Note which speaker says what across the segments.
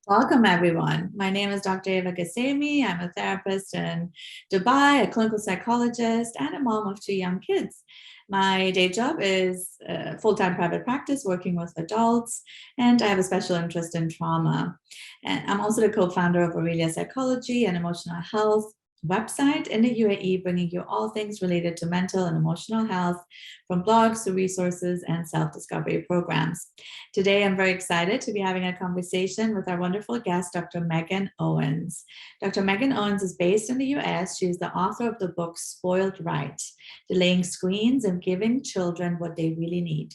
Speaker 1: Welcome, everyone. My name is Dr. Eva Gassemi. I'm a therapist in Dubai, a clinical psychologist, and a mom of two young kids. My day job is full-time private practice working with adults, and I have a special interest in trauma. And I'm also the co-founder of Aurelia Psychology and Emotional Health website in the UAE, bringing you all things related to mental and emotional health, from blogs to resources and self-discovery programs. Today, I'm very excited to be having a conversation with our wonderful guest, Dr. Megan Owens. Dr. Megan Owens is based in the US. She is the author of the book Spoiled Right, Delaying Screens and Giving Children What They Really Need,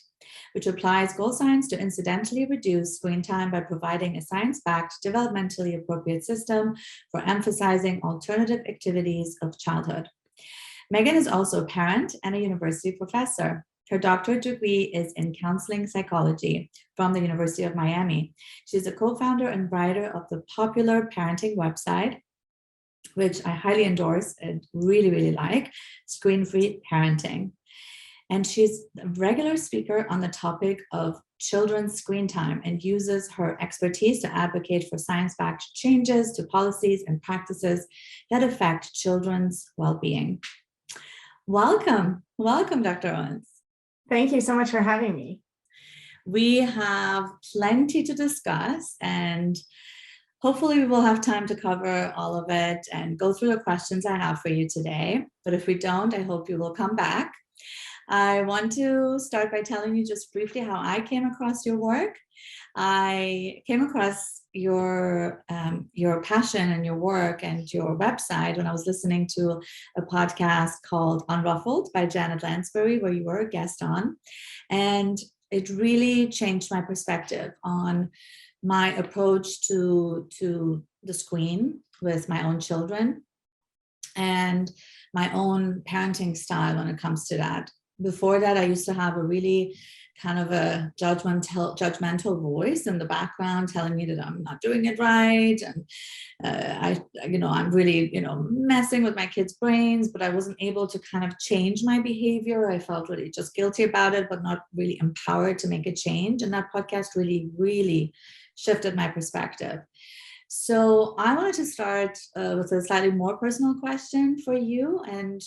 Speaker 1: which applies goal science to incidentally reduce screen time by providing a science-backed, developmentally appropriate system for emphasizing alternative activities of childhood. Megan is also a parent and a university professor. Her doctorate degree is in counseling psychology from the University of Miami. She's a co-founder and writer of the popular parenting website, which I highly endorse and really, really like, Screen-Free Parenting. And she's a regular speaker on the topic of children's screen time and uses her expertise to advocate for science-backed changes to policies and practices that affect children's well-being. Welcome, Dr. Owens.
Speaker 2: Thank you so much for having me.
Speaker 1: We have plenty to discuss, and hopefully we will have time to cover all of it and go through the questions I have for you today. But if we don't, I hope you will come back. I want to start by telling you just briefly how I came across your work. I came across your passion and your work and your website when I was listening to a podcast called Unruffled by Janet Lansbury, where you were a guest on. And it really changed my perspective on my approach to the screen with my own children and my own parenting style when it comes to that. Before that, I used to have a really kind of a judgmental voice in the background telling me that I'm not doing it right. And I'm really, messing with my kids' brains, but I wasn't able to kind of change my behavior. I felt really just guilty about it, but not really empowered to make a change. And that podcast really, really shifted my perspective. So I wanted to start with a slightly more personal question for you, and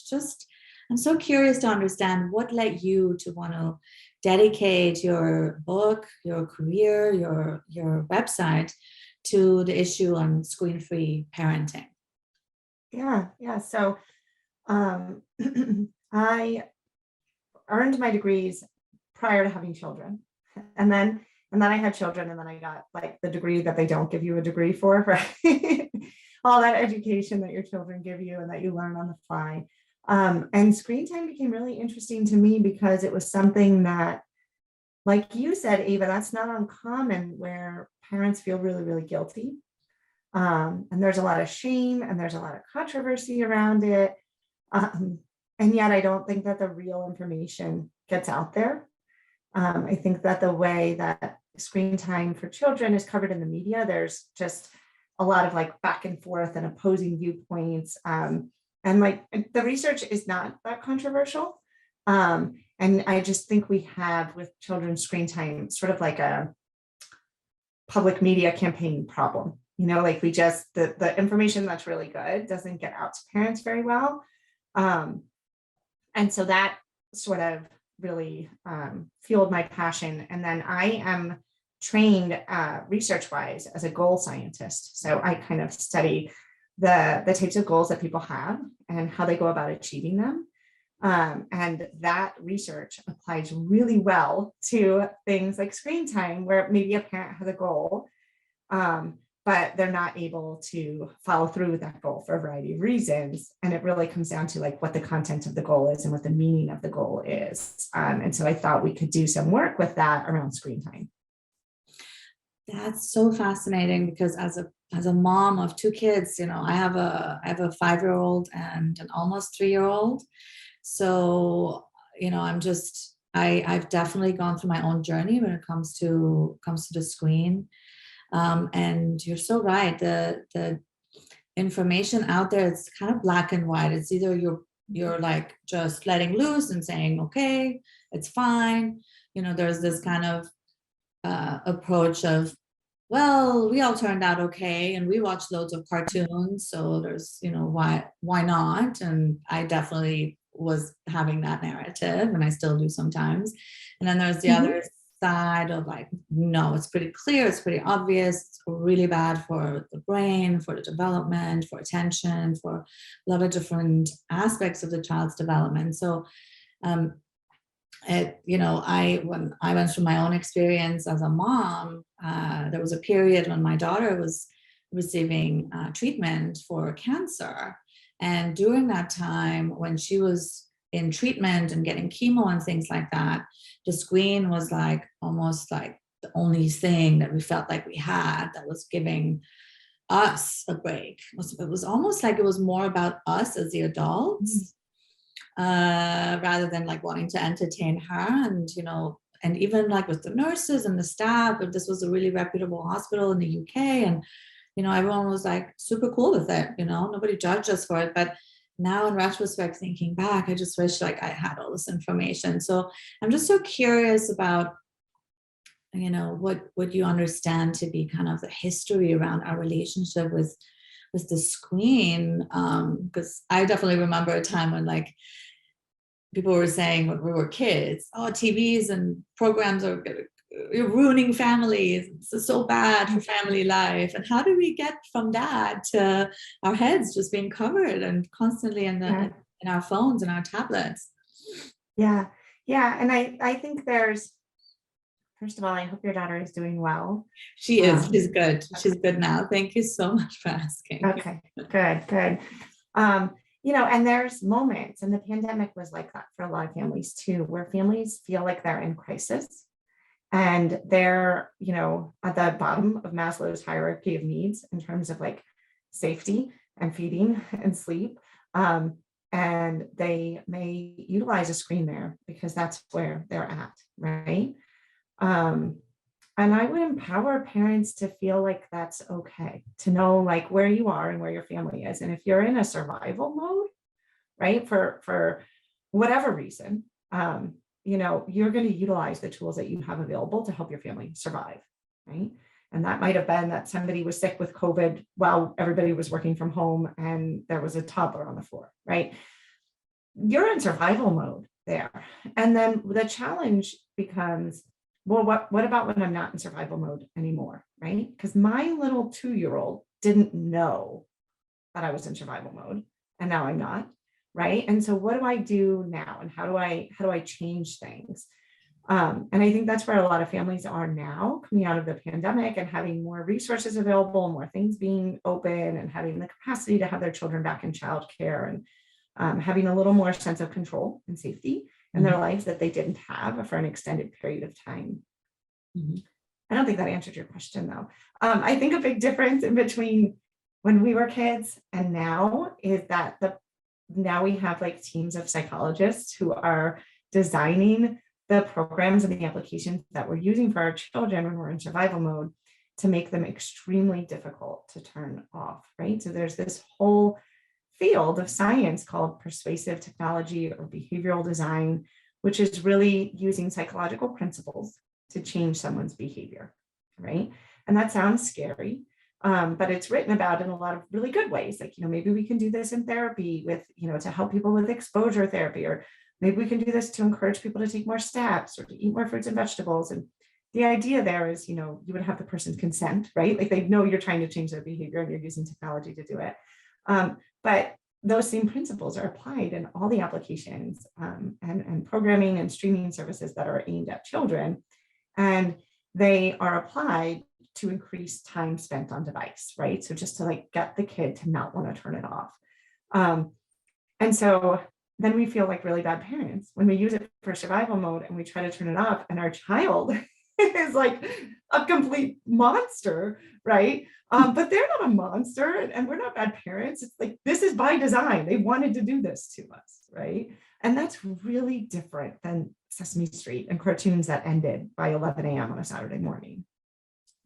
Speaker 1: I'm so curious to understand what led you to want to dedicate your book, your career, your website to the issue on screen-free parenting.
Speaker 2: Yeah. So I earned my degrees prior to having children, and then I had children, and then I got like the degree that they don't give you a degree for, right? All that education that your children give you and that you learn on the fly. And screen time became really interesting to me because it was something that, like you said, Eva, that's not uncommon, where parents feel really, really guilty. And there's a lot of shame and there's a lot of controversy around it. And yet I don't think that the real information gets out there. I think that the way that screen time for children is covered in the media, there's just a lot of like back and forth and opposing viewpoints. And like the research is not that controversial. And I just think we have with children's screen time sort of like a public media campaign problem. Like we just, the information that's really good doesn't get out to parents very well. And so that sort of really fueled my passion. And then I am trained research-wise as a goal scientist. So I kind of study the types of goals that people have and how they go about achieving them. And that research applies really well to things like screen time, where maybe a parent has a goal, but they're not able to follow through with that goal for a variety of reasons. And it really comes down to like what the content of the goal is and what the meaning of the goal is. And so I thought we could do some work with that around screen time.
Speaker 1: That's so fascinating, because as a mom of two kids, I have a 5-year-old and an almost 3-year-old. So, I've definitely gone through my own journey when it comes to the screen. And you're so right. The information out there, it's kind of black and white. It's either you're like just letting loose and saying, okay, it's fine. There's this kind of approach of Well, we all turned out okay, and we watched loads of cartoons, so there's, why not? And I definitely was having that narrative, and I still do sometimes. And then there's the
Speaker 2: Mhm.
Speaker 1: other side of like, no, it's pretty clear, it's pretty obvious, it's really bad for the brain, for the development, for attention, for a lot of different aspects of the child's development. So um, when I went through my own experience as a mom, there was a period when my daughter was receiving treatment for cancer. And during that time, when she was in treatment and getting chemo and things like that, the screen was like almost like the only thing that we felt like we had that was giving us a break. It was almost like it was more about us as the adults, rather than like wanting to entertain her. And and even like with the nurses and the staff, but this was a really reputable hospital in the UK, and everyone was like super cool with it. Nobody judged us for it. But now in retrospect, thinking back, I just wish like I had all this information. So I'm just so curious about what you understand to be kind of the history around our relationship with the screen, because I definitely remember a time when like people were saying when we were kids, oh, TVs and programs are ruining families. It's so bad for family life. And how do we get from that to our heads just being covered and constantly in our phones and our tablets?
Speaker 2: Yeah. Yeah. And I think there's, first of all, I hope your daughter is doing well.
Speaker 1: She is. She's good. She's good now. Thank you so much for asking.
Speaker 2: Okay, good. And there's moments, and the pandemic was like that for a lot of families too, where families feel like they're in crisis and they're, at the bottom of Maslow's hierarchy of needs in terms of like safety and feeding and sleep. And they may utilize a screen there because that's where they're at, right? And I would empower parents to feel like that's okay, to know like where you are and where your family is. And if you're in a survival mode, right, for whatever reason, you're going to utilize the tools that you have available to help your family survive, right? And that might have been that somebody was sick with COVID while everybody was working from home and there was a toddler on the floor, right? You're in survival mode there. And then the challenge becomes, well, what about when I'm not in survival mode anymore, right? Because my little 2-year-old didn't know that I was in survival mode, and now I'm not, right? And so what do I do now, and how do I change things? And I think that's where a lot of families are now, coming out of the pandemic and having more resources available, more things being open, and having the capacity to have their children back in childcare, and having a little more sense of control and safety in their lives that they didn't have for an extended period of time.
Speaker 1: Mm-hmm.
Speaker 2: I don't think that answered your question though. I think a big difference in between when we were kids and now is that now we have like teams of psychologists who are designing the programs and the applications that we're using for our children when we're in survival mode to make them extremely difficult to turn off, right? So there's this whole field of science called persuasive technology or behavioral design, which is really using psychological principles to change someone's behavior, right? And that sounds scary, but it's written about in a lot of really good ways. Like, maybe we can do this in therapy with, to help people with exposure therapy, or maybe we can do this to encourage people to take more steps or to eat more fruits and vegetables. And the idea there is, you would have the person's consent, right? Like they know you're trying to change their behavior and you're using technology to do it. But those same principles are applied in all the applications and programming and streaming services that are aimed at children. And they are applied to increase time spent on device, right? So just to like get the kid to not want to turn it off. And so then we feel like really bad parents when we use it for survival mode and we try to turn it off and our child is like a complete monster, right? But they're not a monster and we're not bad parents. It's like, this is by design. They wanted to do this to us, right? And that's really different than Sesame Street and cartoons that ended by 11 a.m. on a Saturday morning.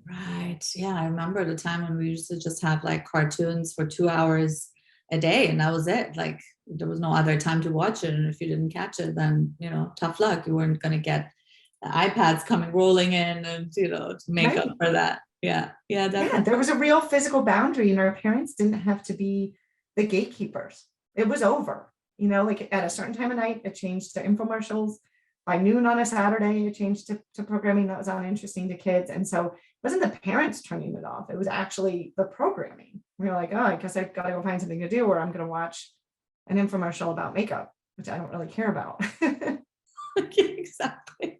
Speaker 1: Right. Yeah, I remember the time when we used to just have like cartoons for 2 hours a day and that was it. Like there was no other time to watch it. And if you didn't catch it, then, tough luck. You weren't going to get the iPads coming rolling in and, to make up for that. Yeah,
Speaker 2: Yeah,
Speaker 1: definitely.
Speaker 2: there was a real physical boundary, and our parents didn't have to be the gatekeepers. It was over, like at a certain time of night, it changed to infomercials. By noon on a Saturday, it changed to programming that was uninteresting to kids. And so it wasn't the parents turning it off. It was actually the programming. We were like, oh, I guess I've got to go find something to do, or I'm going to watch an infomercial about makeup, which I don't really care about.
Speaker 1: Exactly.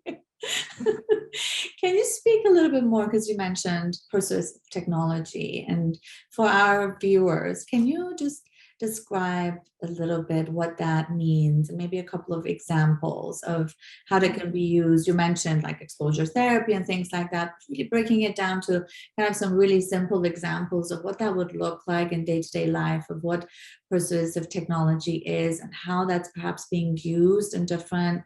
Speaker 1: Can you speak a little bit more, because you mentioned persuasive technology, and for our viewers, can you just describe a little bit what that means, and maybe a couple of examples of how that can be used? You mentioned like exposure therapy and things like that, really breaking it down to kind of some really simple examples of what that would look like in day-to-day life, of what persuasive technology is and how that's perhaps being used in different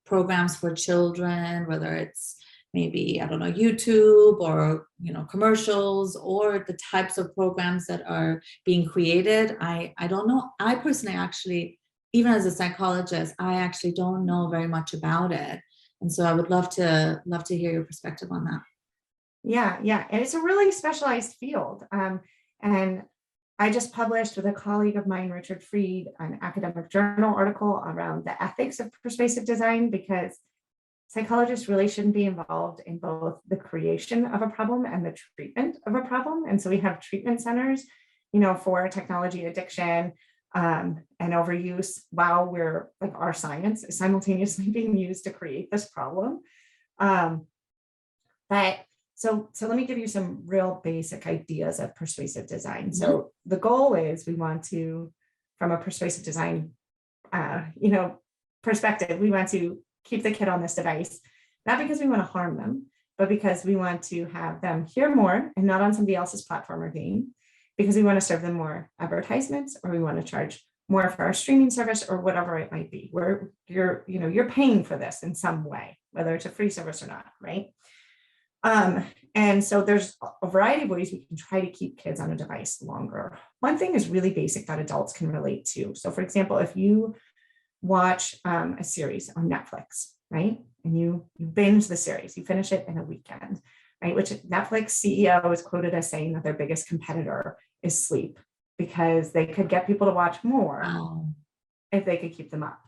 Speaker 1: programs for children, whether it's maybe, I don't know, YouTube or, commercials, or the types of programs that are being created. I don't know. I personally actually, even as a psychologist, I actually don't know very much about it. And so I would love to hear your perspective on that.
Speaker 2: Yeah. And it's a really specialized field. And I just published with a colleague of mine, Richard Freed, an academic journal article around the ethics of persuasive design, because psychologists really shouldn't be involved in both the creation of a problem and the treatment of a problem. And so we have treatment centers, for technology addiction and overuse, while we're like our science is simultaneously being used to create this problem. But so let me give you some real basic ideas of persuasive design. So the goal is, we want to, from a persuasive design, perspective, we want to keep the kid on this device, not because we want to harm them, but because we want to have them hear more and not on somebody else's platform or game, because we want to serve them more advertisements, or we want to charge more for our streaming service, or whatever it might be, where you're paying for this in some way, whether it's a free service or not, right? And so there's a variety of ways we can try to keep kids on a device longer. One thing is really basic that adults can relate to. So for example, if you watch a series on Netflix, right? And you binge the series, you finish it in a weekend, right? Which Netflix CEO is quoted as saying that their biggest competitor is sleep, because they could get people to watch more if they could keep them up.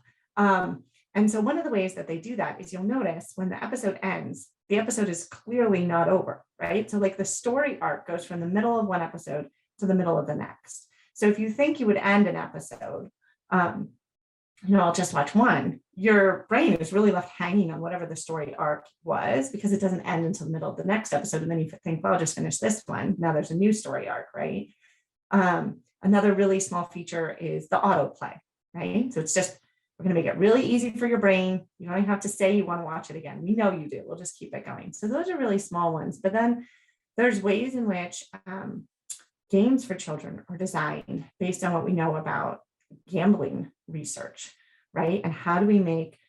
Speaker 2: And so one of the ways that they do that is, you'll notice when the episode ends, the episode is clearly not over, right? So like the story arc goes from the middle of one episode to the middle of the next. So if you think you would end an episode, I'll just watch one, your brain is really left hanging on whatever the story arc was, because it doesn't end until the middle of the next episode. And then you think, well, I'll just finish this one. Now there's a new story arc, right? Another really small feature is the autoplay, right? So it's just, we're going to make it really easy for your brain. You don't even have to say you want to watch it again. We know you do. We'll just keep it going. So those are really small ones. But then there's ways in which games for children are designed based on what we know about gambling research, right? And how do we make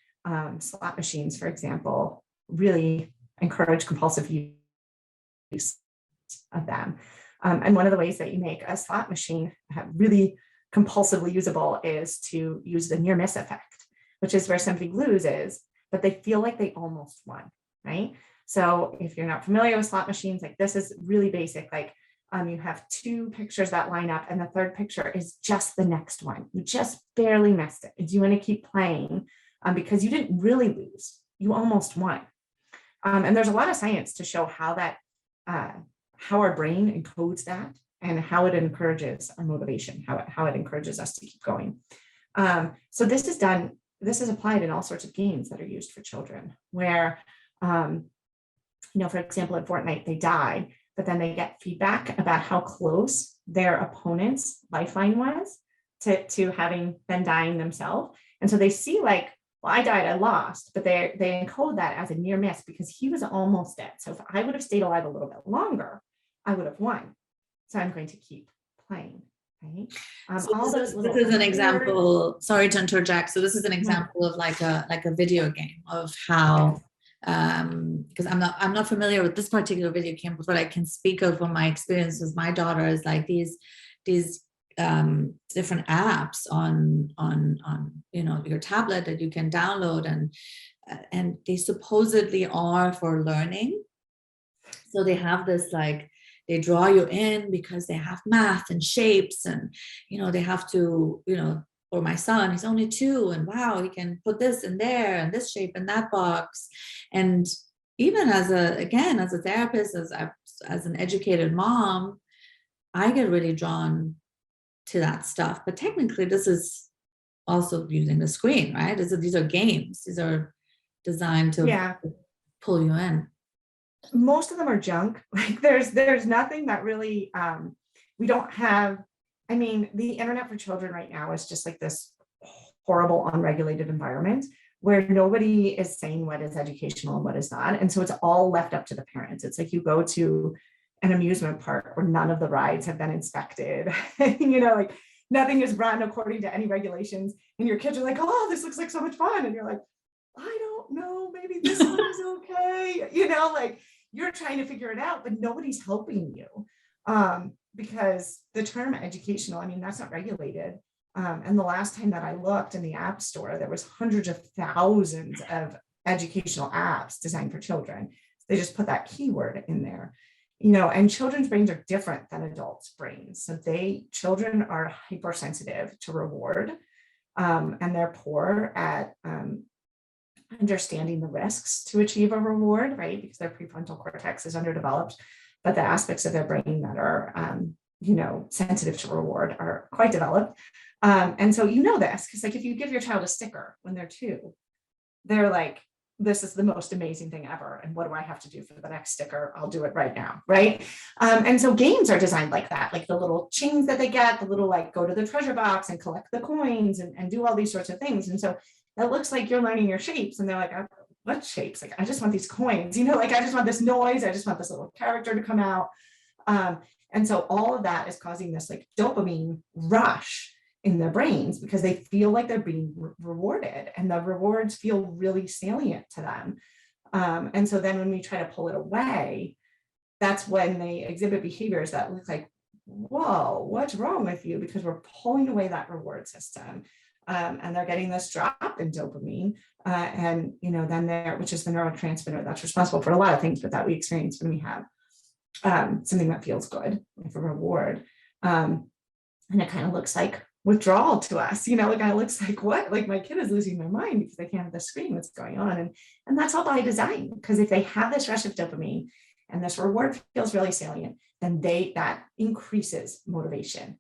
Speaker 2: slot machines, for example, really encourage compulsive use of them? And one of the ways that you make a slot machine really compulsively usable is to use the near miss effect, which is where somebody loses, but they feel like they almost won, right? So if you're not familiar with slot machines, like this is really basic, like you have two pictures that line up, and the third picture is just the next one. You just barely missed it. And you want to keep playing because you didn't really lose. You almost won. And there's a lot of science to show how that, how our brain encodes that, and how it encourages our motivation, how it encourages us to keep going. So this is applied in all sorts of games that are used for children, where, for example, in Fortnite, they die, but then they get feedback about how close their opponent's lifeline was to having been dying themselves. And so they see like, well, I died, I lost, but they encode that as a near miss, because he was almost dead. So if I would have stayed alive a little bit longer, I would have won. So I'm going to keep playing, right?
Speaker 1: So this is an example, sorry to interject. So this is an example of like a video game of how, because I'm not familiar with this particular video game, but what I can speak of from my experience with my daughter is like these different apps on your tablet that you can download, and they supposedly are for learning. So they have this, like, they draw you in because they have math and shapes, and, they have to, or my son, he's only 2, and wow, he can put this in there and this shape in that box. And even as a therapist, as an educated mom, I get really drawn to that stuff. But technically, this is also using the screen, right? These are games. These are designed to
Speaker 2: Yeah.
Speaker 1: pull you in.
Speaker 2: Most of them are junk. Like there's nothing that really, we don't have. I mean, the internet for children right now is just like this horrible, unregulated environment where nobody is saying what is educational and what is not. And so it's all left up to the parents. It's like you go to an amusement park where none of the rides have been inspected. Like nothing is run according to any regulations. And your kids are like, oh, this looks like so much fun. And you're like, I don't know, maybe this one is okay. Like you're trying to figure it out, but nobody's helping you. Because the term educational, I mean, that's not regulated. And the last time that I looked in the App Store, there was hundreds of thousands of educational apps designed for children. They just put that keyword in there, and children's brains are different than adults' brains. So children are hypersensitive to reward, and they're poor at understanding the risks to achieve a reward, right? Because their prefrontal cortex is underdeveloped, but the aspects of their brain that are, sensitive to reward are quite developed. And so this, because like if you give your child a sticker when they're 2, they're like, this is the most amazing thing ever. And what do I have to do for the next sticker? I'll do it right now, right? And so games are designed like that, like the little chains that they get, the little like go to the treasure box and collect the coins and do all these sorts of things. And so it looks like you're learning your shapes, and they're like, what shapes? Like, I just want these coins, like I just want this noise. I just want this little character to come out. And so all of that is causing this like dopamine rush in their brains because they feel like they're being rewarded, and the rewards feel really salient to them. And so then when we try to pull it away, that's when they exhibit behaviors that look like, whoa, what's wrong with you? Because we're pulling away that reward system. And they're getting this drop in dopamine, and then which is the neurotransmitter that's responsible for a lot of things, but that we experience when we have something that feels good, like a reward. And it kind of looks like withdrawal to us, like it looks like what? Like my kid is losing their mind because they can't have the screen, what's going on? And that's all by design, because if they have this rush of dopamine and this reward feels really salient, then that increases motivation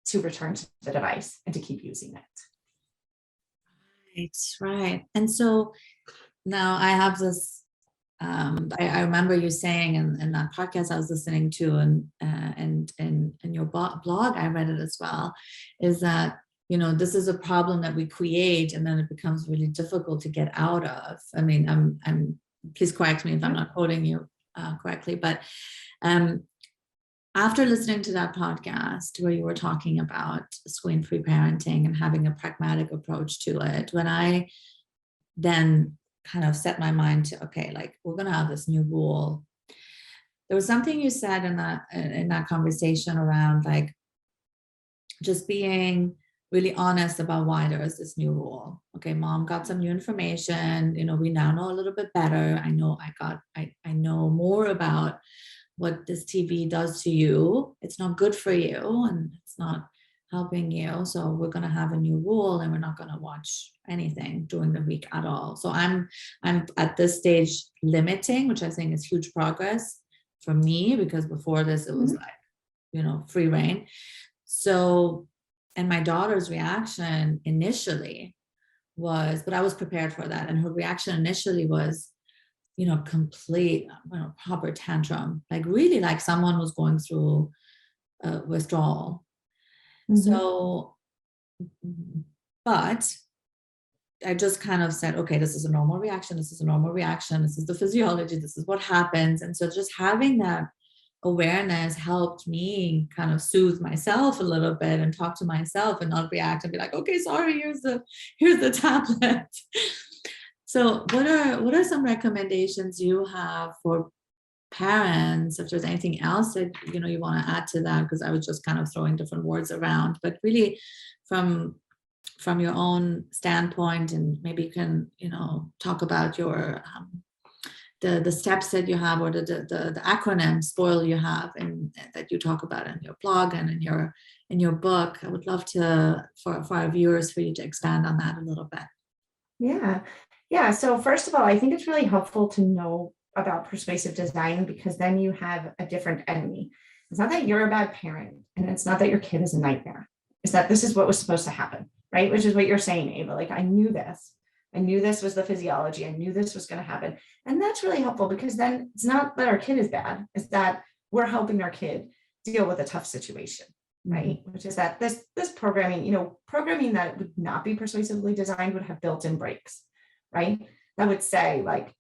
Speaker 2: to return to the device and to keep using it.
Speaker 1: Right. And so now I have this, I remember you saying in that podcast I was listening to, and in your blog, I read it as well, is that, this is a problem that we create and then it becomes really difficult to get out of. I mean, please correct me if I'm not quoting you correctly, but after listening to that podcast where you were talking about screen-free parenting and having a pragmatic approach to it, when I then kind of set my mind to, okay, like we're going to have this new rule, there was something you said in that conversation around like just being really honest about why there is this new rule. Okay, mom got some new information, we now know a little bit better. I know more about what this TV does to you. It's not good for you and it's not helping you. So we're going to have a new rule and we're not going to watch anything during the week at all. So I'm at this stage limiting, which I think is huge progress for me, because before this it was like, free reign. So, and my daughter's reaction initially was, but I was prepared for that. And her reaction initially was, complete, proper tantrum, like really like someone was going through withdrawal. So, but I just kind of said, okay, this is a normal reaction. This is a normal reaction. This is the physiology. This is what happens. And so just having that awareness helped me kind of soothe myself a little bit and talk to myself and not react and be like, okay, sorry, here's the tablet. So what are some recommendations you have for parents, if there's anything else that you want to add to that? Because I was just kind of throwing different words around, but really from your own standpoint, and maybe you can talk about your the steps that you have, or the acronym spoil you have, and that you talk about in your blog and in your book. I would love to for our viewers for you to expand on that a little bit.
Speaker 2: Yeah. So first of all, I think it's really helpful to know about persuasive design, because then you have a different enemy. It's not that you're a bad parent, and it's not that your kid is a nightmare. It's that this is what was supposed to happen, right? Which is what you're saying, Ava. Like, I knew this. I knew this was the physiology. I knew this was going to happen. And that's really helpful, because then it's not that our kid is bad. It's that we're helping our kid deal with a tough situation, right? Which is that this programming, programming that would not be persuasively designed would have built-in breaks, right? That would say, like,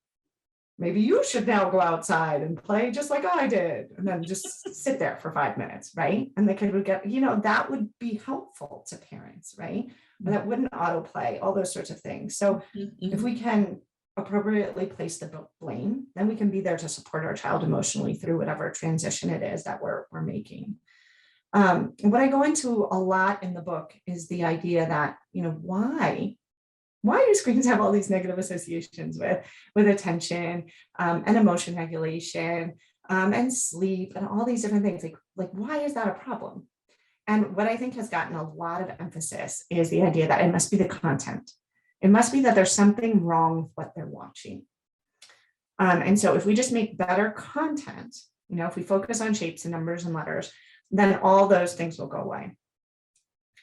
Speaker 2: maybe you should now go outside and play just like I did, and then just sit there for 5 minutes, right? And the kid would get, that would be helpful to parents, right? Or that wouldn't autoplay, all those sorts of things. So if we can appropriately place the blame, then we can be there to support our child emotionally through whatever transition it is that we're making. What I go into a lot in the book is the idea that, why do screens have all these negative associations with attention and emotion regulation and sleep and all these different things? Like, why is that a problem? And what I think has gotten a lot of emphasis is the idea that it must be the content. It must be that there's something wrong with what they're watching. And so if we just make better content, if we focus on shapes and numbers and letters, then all those things will go away.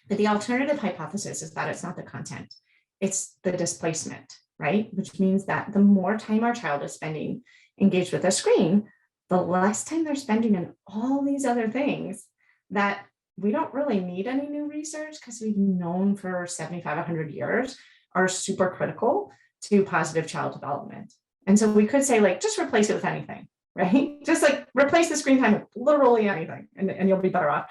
Speaker 2: But the alternative hypothesis is that it's not the content. It's the displacement, right? Which means that the more time our child is spending engaged with a screen, the less time they're spending in all these other things that we don't really need any new research, because we've known for 75, 100 years are super critical to positive child development. And so we could say, like, just replace it with anything, right? Just like replace the screen time with literally anything, and you'll be better off.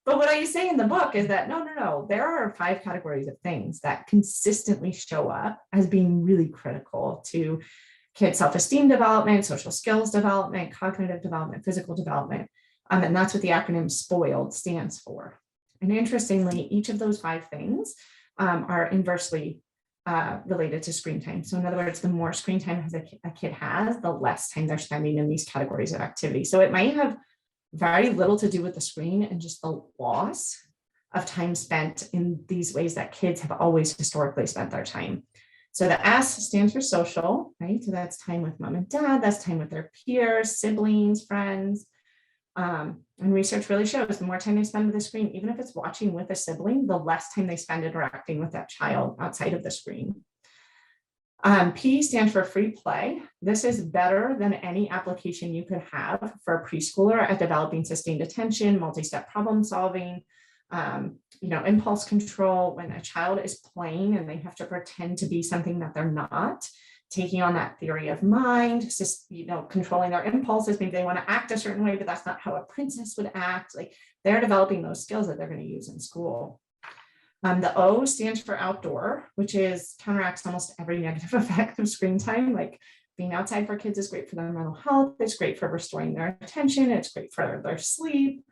Speaker 2: But what I say in the book is that no, there are 5 categories of things that consistently show up as being really critical to kids' self-esteem development, social skills development, cognitive development, physical development. And that's what the acronym SPOILED stands for. And interestingly, each of those 5 things are inversely related to screen time. So in other words, the more screen time a kid has, the less time they're spending in these categories of activity. So it might have very little to do with the screen and just the loss of time spent in these ways that kids have always historically spent their time. So the S stands for social, right? So that's time with mom and dad, that's time with their peers, siblings, friends. And research really shows the more time they spend with the screen, even if it's watching with a sibling, the less time they spend interacting with that child outside of the screen. P stands for free play. This is better than any application you could have for a preschooler at developing sustained attention, multi-step problem solving, impulse control. When a child is playing and they have to pretend to be something that they're not, taking on that theory of mind, just, controlling their impulses. Maybe they want to act a certain way, but that's not how a princess would act. Like, they're developing those skills that they're going to use in school. The O stands for outdoor, which counteracts almost every negative effect of screen time. Like, being outside for kids is great for their mental health. It's great for restoring their attention. It's great for their sleep.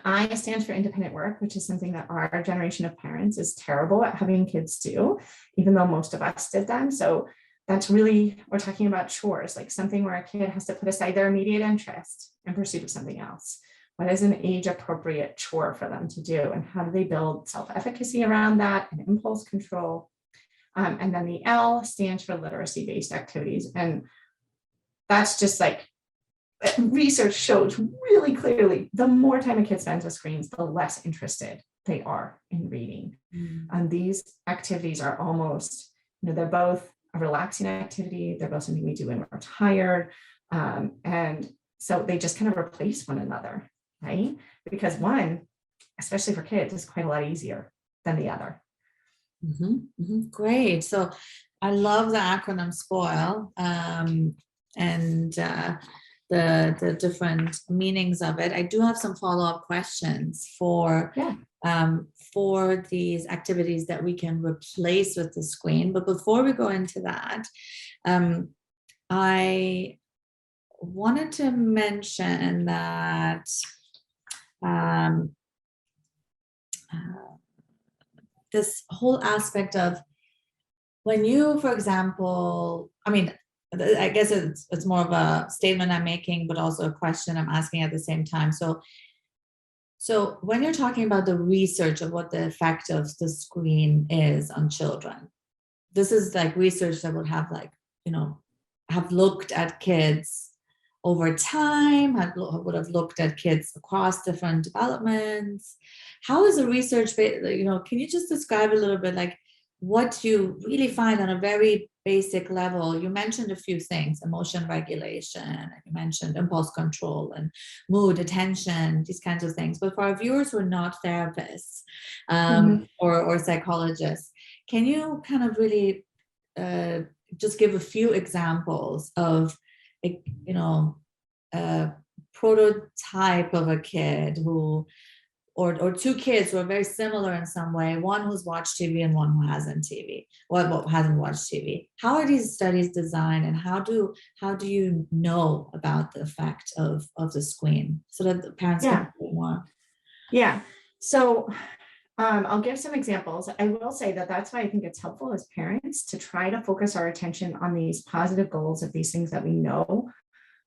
Speaker 2: I stands for independent work, which is something that our generation of parents is terrible at having kids do, even though most of us did them. So that's really, we're talking about chores, like something where a kid has to put aside their immediate interest in pursuit of something else. What is an age-appropriate chore for them to do? And how do they build self-efficacy around that and impulse control? And then the L stands for literacy-based activities. And that's just like, research shows really clearly, the more time a kid spends with screens, the less interested they are in reading. And these activities are almost, they're both a relaxing activity. They're both something we do when we're tired. And so they just kind of replace one another, right? Because one, especially for kids, is quite a lot easier than the other.
Speaker 1: Great. So I love the acronym SPOIL and the different meanings of it. I do have some follow-up questions for these activities that we can replace with the screen. But before we go into that, I wanted to mention that this whole aspect of when you, for example, I guess it's more of a statement I'm making, but also a question I'm asking at the same time. So when you're talking about the research of what the effect of the screen is on children, this is like research that would have like, have looked at kids over time, would have looked at kids across different developments. How is the research, can you just describe a little bit like what you really find on a very basic level? You mentioned a few things: emotion regulation, you mentioned impulse control and mood, attention, these kinds of things. But for our viewers who are not therapists or psychologists, can you kind of really just give a few examples of, a prototype of a kid who, or two kids who are very similar in some way, one who's watched TV and one who hasn't hasn't watched TV. How are these studies designed, and how do you know about the effect of the screen so that the parents can do more?
Speaker 2: Yeah. So I'll give some examples. I will say that that's why I think it's helpful as parents to try to focus our attention on these positive goals of these things that we know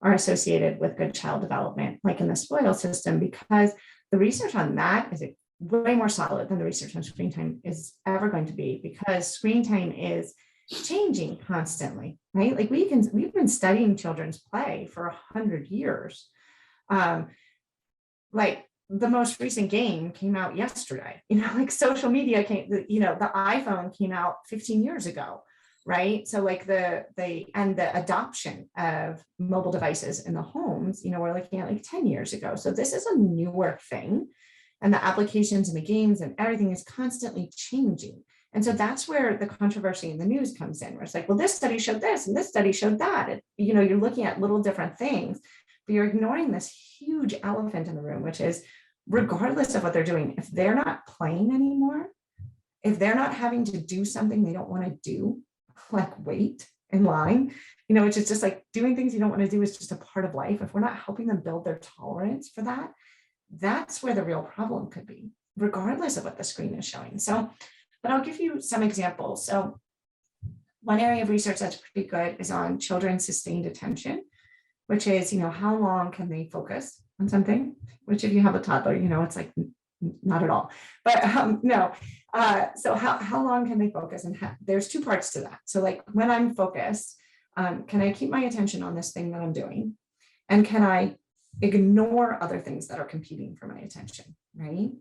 Speaker 2: are associated with good child development, like in the spoil system, because the research on that is way more solid than the research on screen time is ever going to be, because screen time is changing constantly, right? Like we've been studying children's play for 100 years. Like the most recent game came out yesterday, like social media the iPhone came out 15 years ago, right? So like the adoption of mobile devices in the homes, we're looking at like 10 years ago. So this is a newer thing, and the applications and the games and everything is constantly changing. And so that's where the controversy in the news comes in, where it's like, well, this study showed this and this study showed that. You're looking at little different things, but you're ignoring this huge elephant in the room, which is, regardless of what they're doing, if they're not playing anymore, if they're not having to do something they don't want to do, like wait in line, which is just like doing things you don't want to do is just a part of life. If we're not helping them build their tolerance for that, that's where the real problem could be, regardless of what the screen is showing. So, but I'll give you some examples. So one area of research that's pretty good is on children's sustained attention, which is, how long can they focus on something, which if you have a toddler, it's like not at all, but no. So how long can they focus? And there's two parts to that. So like when I'm focused, can I keep my attention on this thing that I'm doing? And can I ignore other things that are competing for my attention, right?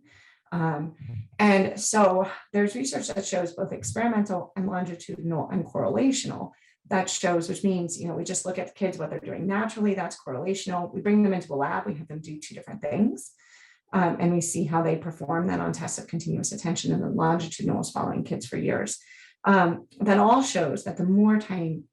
Speaker 2: And so there's research that shows both experimental and longitudinal and correlational. That shows, which means, we just look at the kids, what they're doing naturally, that's correlational. We bring them into a lab, we have them do two different things. And we see how they perform then on tests of continuous attention, and then longitudinal is following kids for years. That all shows that the more time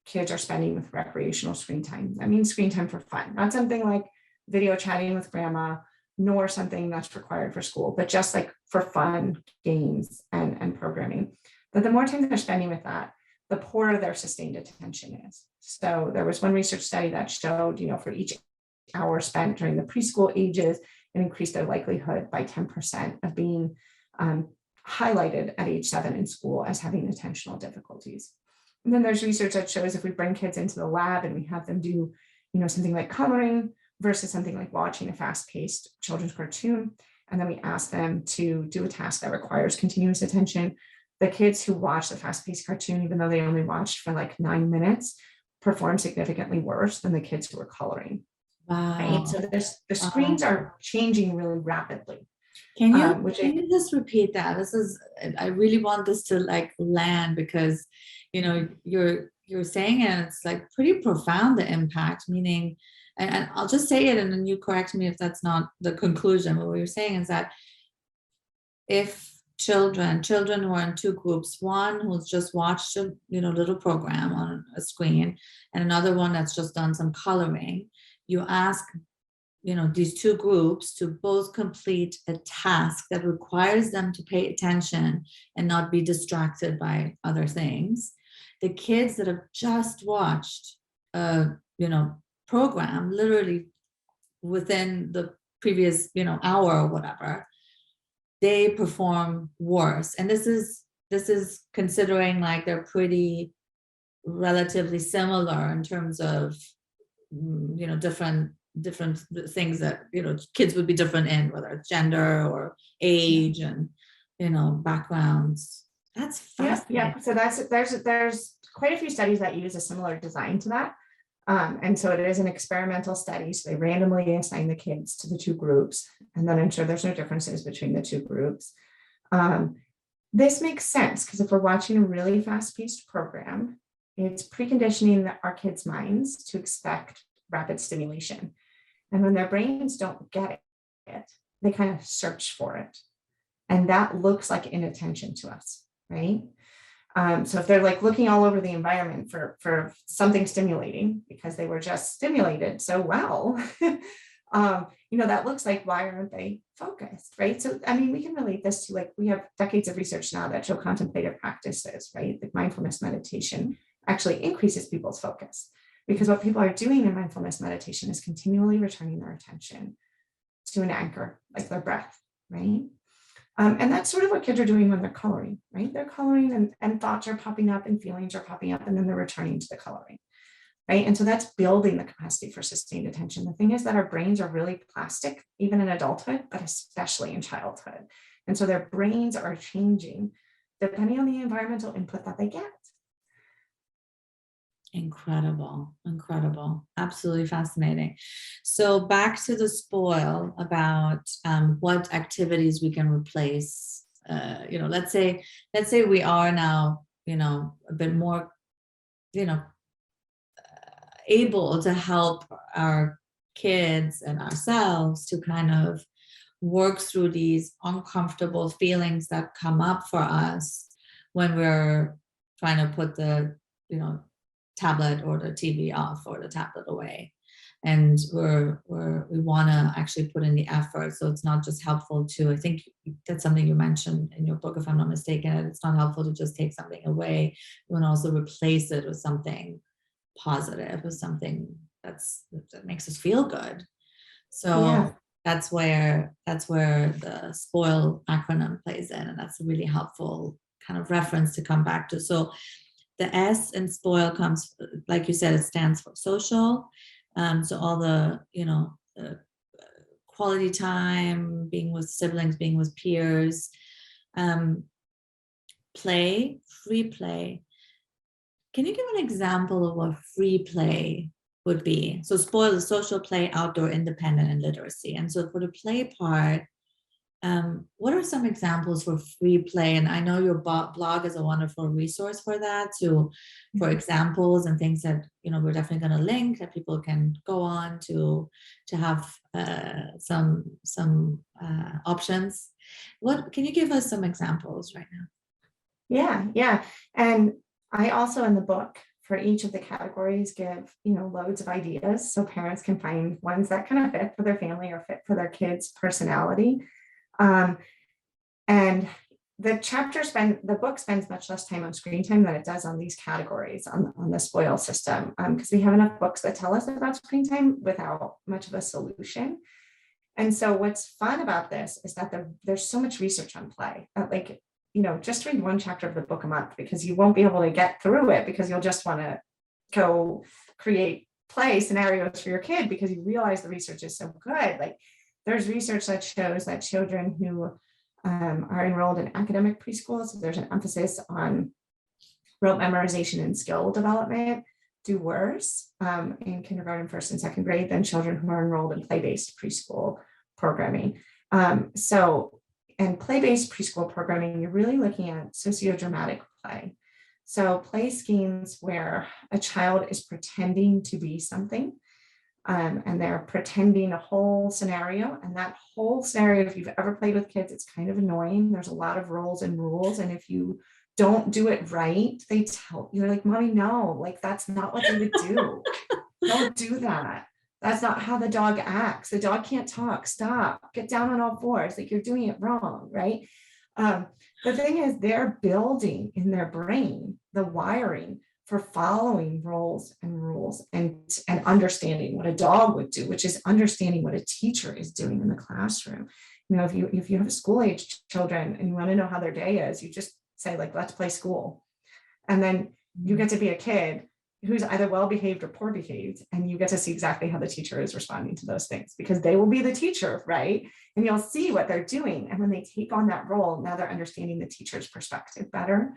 Speaker 2: kids are spending with recreational screen time, that means screen time for fun, not something like video chatting with grandma, nor something that's required for school, but just like for fun, games and programming. But the more time they're spending with that, the poorer their sustained attention is. So there was one research study that showed, for each hour spent during the preschool ages, it increased their likelihood by 10% of being highlighted at age 7 in school as having attentional difficulties. And then there's research that shows if we bring kids into the lab and we have them do, something like coloring versus something like watching a fast-paced children's cartoon, and then we ask them to do a task that requires continuous attention, the kids who watch the fast-paced cartoon, even though they only watched for like 9 minutes, perform significantly worse than the kids who are coloring.
Speaker 1: Wow.
Speaker 2: Right? So the screens are changing really rapidly.
Speaker 1: Can you just repeat that? I really want this to like land, because, you're saying it, and it's like pretty profound, the impact, meaning, and I'll just say it and then you correct me if that's not the conclusion. But what you're saying is that if children who are in two groups, one who's just watched a little program on a screen, and another one that's just done some coloring, you ask these two groups to both complete a task that requires them to pay attention and not be distracted by other things. The kids that have just watched a program, literally within the previous hour or whatever, they perform worse. And this is considering like they're pretty relatively similar in terms of, different things that, kids would be different in, whether it's gender or age and, backgrounds. That's fascinating.
Speaker 2: Yeah. So there's quite a few studies that use a similar design to that. And so it is an experimental study. So they randomly assign the kids to the two groups and then ensure there's no differences between the two groups. This makes sense because if we're watching a really fast-paced program, it's preconditioning our kids' minds to expect rapid stimulation. And when their brains don't get it, they kind of search for it. And that looks like inattention to us, right? So if they're like looking all over the environment for something stimulating because they were just stimulated so well, that looks like, why aren't they focused, right? So, I mean, we can relate this to, like, we have decades of research now that show contemplative practices, right? Like mindfulness meditation actually increases people's focus, because what people are doing in mindfulness meditation is continually returning their attention to an anchor, like their breath, right? And that's sort of what kids are doing when they're coloring, right? They're coloring and thoughts are popping up and feelings are popping up, and then they're returning to the coloring, right? And so that's building the capacity for sustained attention. The thing is that our brains are really plastic, even in adulthood, but especially in childhood. And so their brains are changing depending on the environmental input that they get.
Speaker 1: Incredible. Absolutely fascinating. So back to the spoil about what activities we can replace. Let's say we are now, a bit more, able to help our kids and ourselves to kind of work through these uncomfortable feelings that come up for us when we're trying to put the, tablet or the TV off or the tablet away. And we want to actually put in the effort. So it's not just helpful to, I think that's something you mentioned in your book, if I'm not mistaken, it's not helpful to just take something away. You want to also replace it with something positive, with something that makes us feel good. So that's where the SPOIL acronym plays in. And that's a really helpful kind of reference to come back to. So the S in SPOIL comes, like you said, it stands for social. So all the, quality time, being with siblings, being with peers, play, free play. Can you give an example of what free play would be? So SPOIL is social play, outdoor, independent, and literacy. And so for the play part, what are some examples for free play? And I know your blog is a wonderful resource for that, for examples and things that, we're definitely going to link that people can go on to have some options. What can you give us some examples right now?
Speaker 2: Yeah. And I also, in the book, for each of the categories, give, loads of ideas so parents can find ones that kind of fit for their family or fit for their kids' personality. And the book spends much less time on screen time than it does on these categories on the SPOIL system, because we have enough books that tell us about screen time without much of a solution. And so what's fun about this is that there's so much research on play. Just read one chapter of the book a month, because you won't be able to get through it, because you'll just want to go create play scenarios for your kid, because you realize the research is so good. Like, there's research that shows that children who are enrolled in academic preschool, so there's an emphasis on rote memorization and skill development, do worse in kindergarten, first and second grade than children who are enrolled in play-based preschool programming. And play-based preschool programming, you're really looking at sociodramatic play. So play schemes where a child is pretending to be something, and they're pretending a whole scenario. And that whole scenario, if you've ever played with kids, it's kind of annoying. There's a lot of roles and rules. And if you don't do it right, they tell you're like, Mommy, no, like, that's not what they would do. Don't do that. That's not how the dog acts. The dog can't talk. Stop. Get down on all fours. Like, you're doing it wrong, right? The thing is, they're building in their brain the wiring for following roles and rules and understanding what a dog would do, which is understanding what a teacher is doing in the classroom. If you have school age children and you want to know how their day is, you just say, like, let's play school. And then You get to be a kid who's either well behaved or poor behaved, and you get to see exactly how the teacher is responding to those things, because they will be the teacher, right? And you'll see what they're doing. And when they take on that role, now they're understanding the teacher's perspective better,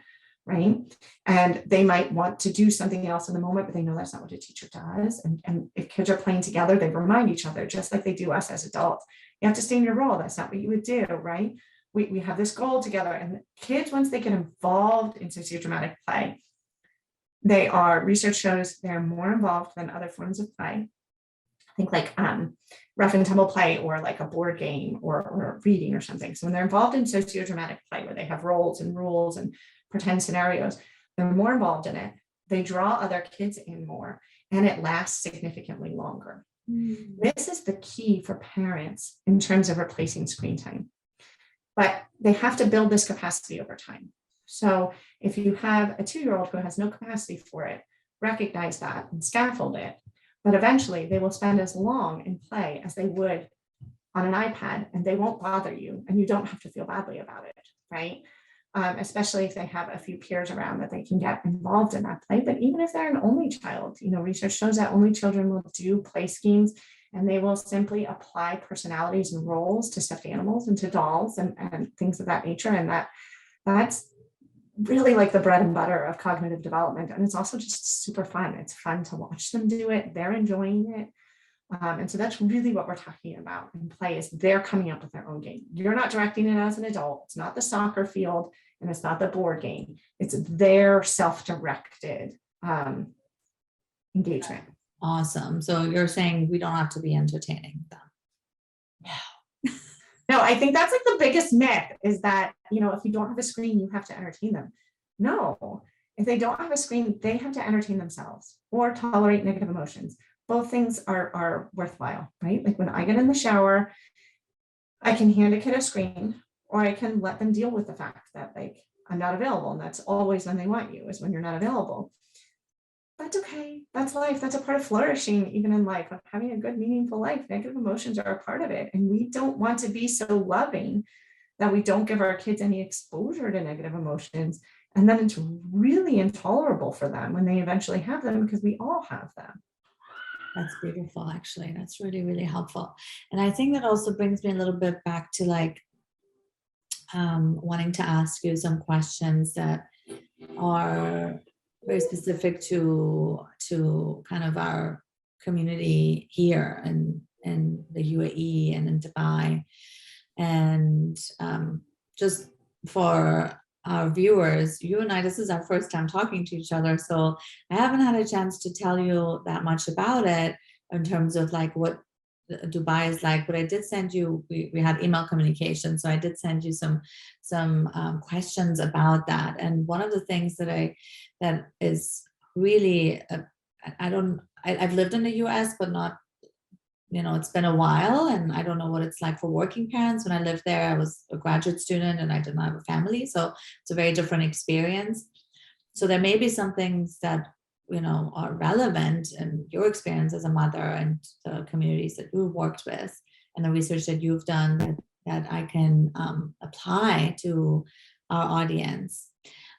Speaker 2: right? And they might want to do something else in the moment, but they know that's not what a teacher does. And if kids are playing together, they remind each other, just like they do us as adults. You have to stay in your role. That's not what you would do, right? We have this goal together. And kids, once they get involved in sociodramatic play, research shows they're more involved than other forms of play. I think like rough and tumble play, or like a board game, or reading or something. So when they're involved in sociodramatic play, where they have roles and rules and pretend scenarios, they're more involved in it. They draw other kids in more, and it lasts significantly longer. This is the key for parents in terms of replacing screen time. But they have to build this capacity over time. So if you have a 2-year-old who has no capacity for it, recognize that and scaffold it. But eventually they will spend as long in play as they would on an iPad, and they won't bother you, and you don't have to feel badly about it, right? Especially if they have a few peers around that they can get involved in that play. But even if they're an only child, research shows that only children will do play schemes, and they will simply apply personalities and roles to stuffed animals and to dolls and things of that nature. And that's really like the bread and butter of cognitive development. And it's also just super fun. It's fun to watch them do it. They're enjoying it. And so that's really what we're talking about in play, is they're coming up with their own game. You're not directing it as an adult. It's not the soccer field, and it's not the board game. It's their self-directed engagement.
Speaker 1: Awesome. So you're saying we don't have to be entertaining them.
Speaker 2: No, I think that's like the biggest myth, is that, if you don't have a screen, you have to entertain them. No, if they don't have a screen, they have to entertain themselves or tolerate negative emotions. Both things are worthwhile, right? Like when I get in the shower, I can hand a kid a screen, or I can let them deal with the fact that like I'm not available. And that's always when they want you, is when you're not available. That's okay. That's life. That's a part of flourishing, even in life, of having a good, meaningful life. Negative emotions are a part of it. And we don't want to be so loving that we don't give our kids any exposure to negative emotions. And then it's really intolerable for them when they eventually have them, because we all have them.
Speaker 1: That's beautiful, actually. That's really, really helpful. And I think that also brings me a little bit back to like wanting to ask you some questions that are very specific to kind of our community here in the UAE and in Dubai. And just for our viewers, you and I, this is our first time talking to each other, so I haven't had a chance to tell you that much about it in terms of like what Dubai is like. But I did send you, we had email communication, so I did send you some questions about that. And one of the things that is really I've lived in the US, but not, it's been a while, and I don't know what it's like for working parents. When I lived there, I was a graduate student and I did not have a family, so it's a very different experience. So there may be some things that are relevant in your experience as a mother and the communities that you've worked with and the research that you've done that I can apply to our audience,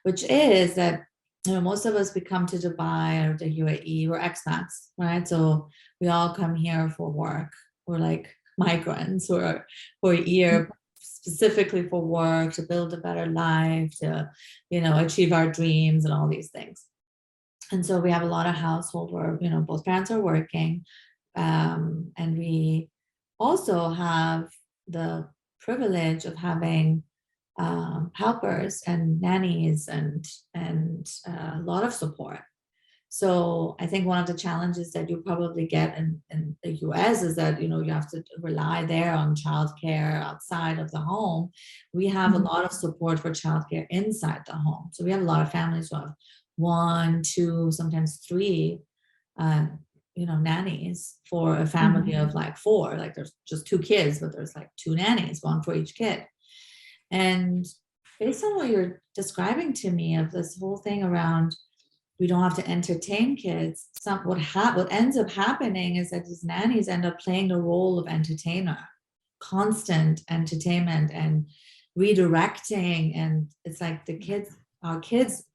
Speaker 1: which is that most of us, we come to Dubai or the UAE, we're expats, right? So we all come here for work. We're like migrants, we're here specifically for work, to build a better life, to achieve our dreams and all these things. And so we have a lot of household where both parents are working, and we also have the privilege of having helpers and nannies and a lot of support. So I think one of the challenges that you probably get in the US is that you have to rely there on childcare outside of the home. We have a lot of support for childcare inside the home. So we have a lot of families who have 1, 2, sometimes 3 nannies for a family of like 4. Like there's just 2 kids, but there's like 2 nannies, 1 for each kid. And based on what you're describing to me of this whole thing around we don't have to entertain kids, what ends up happening is that these nannies end up playing the role of entertainer, constant entertainment and redirecting. And it's like our kids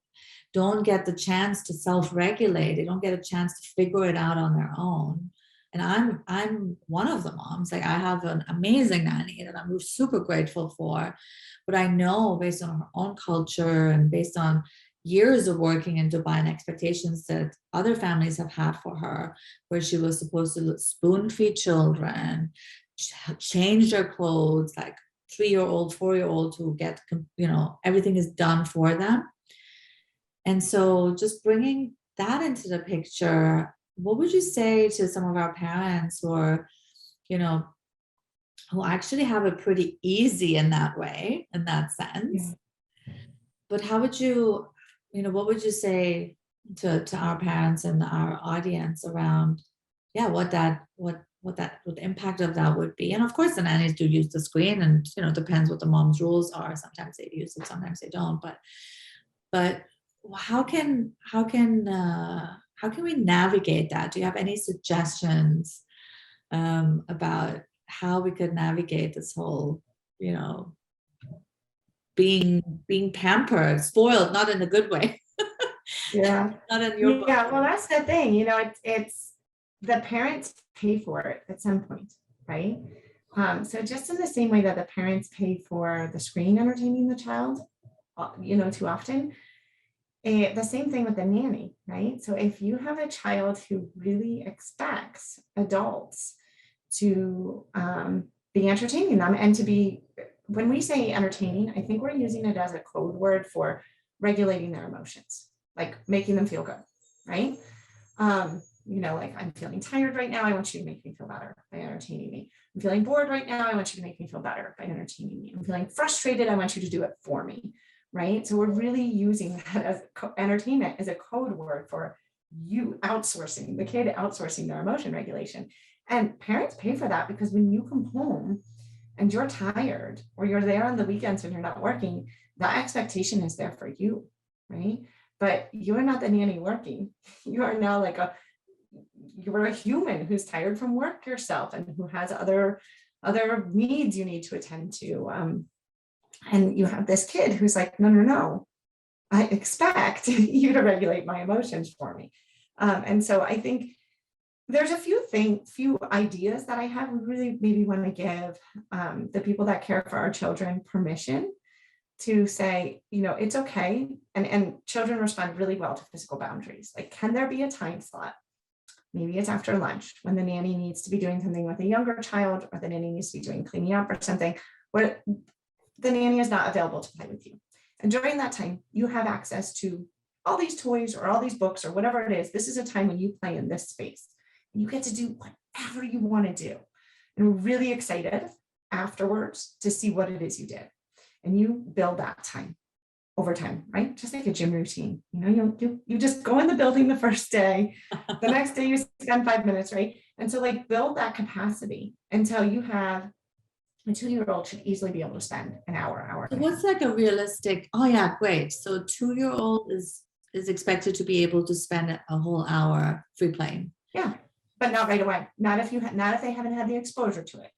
Speaker 1: don't get the chance to self-regulate. They don't get a chance to figure it out on their own. And I'm one of the moms. Like, I have an amazing nanny that I'm super grateful for, but I know based on her own culture and based on years of working in Dubai and expectations that other families have had for her, where she was supposed to spoon feed children, change their clothes, like 3-year-old, 4-year-old, to get, everything is done for them. And so just bringing that into the picture, what would you say to some of our parents who are, who actually have it pretty easy in that way, in that sense? Yeah. But how would you, what would you say to our parents and our audience around, what the impact of that would be? And of course, the nannies do use the screen, and depends what the mom's rules are. Sometimes they use it, sometimes they don't. But how can we navigate that? Do you have any suggestions about how we could navigate this whole, being pampered, spoiled, not in a good way?
Speaker 2: Yeah.
Speaker 1: Not in your book.
Speaker 2: Yeah. Well, that's the thing. It's the parents pay for it at some point, right? So just in the same way that the parents pay for the screen entertaining the child, too often. The same thing with the nanny, right? So if you have a child who really expects adults to be entertaining them and to be, when we say entertaining, I think we're using it as a code word for regulating their emotions, like making them feel good, right? Like, I'm feeling tired right now. I want you to make me feel better by entertaining me. I'm feeling bored right now. I want you to make me feel better by entertaining me. I'm feeling frustrated. I want you to do it for me. Right. So we're really using that as entertainment as a code word for you outsourcing, the kid outsourcing their emotion regulation. And parents pay for that, because when you come home and you're tired, or you're there on the weekends when you're not working, that expectation is there for you. Right. But you're not the nanny working. You are now you're a human who's tired from work yourself and who has other needs you need to attend to. And you have this kid who's like, no, I expect you to regulate my emotions for me. And so I think there's a few ideas that I have. We really maybe want to give the people that care for our children permission to say, it's okay. And children respond really well to physical boundaries. Like, can there be a time slot? Maybe it's after lunch when the nanny needs to be doing something with a younger child, or the nanny needs to be doing cleaning up or something, where the nanny is not available to play with you. And during that time, you have access to all these toys or all these books or whatever it is. This is a time when you play in this space. You get to do whatever you want to do. And we're really excited afterwards to see what it is you did. And you build that time over time, right? Just like a gym routine. You just go in the building the first day. The next day you spend 5 minutes, right? And so build that capacity until you have a 2-year-old should easily be able to spend an hour.
Speaker 1: So what's like a realistic? Oh yeah, great. So 2-year-old is expected to be able to spend a whole hour free playing.
Speaker 2: Yeah, but not right away. Not if they haven't had the exposure to it,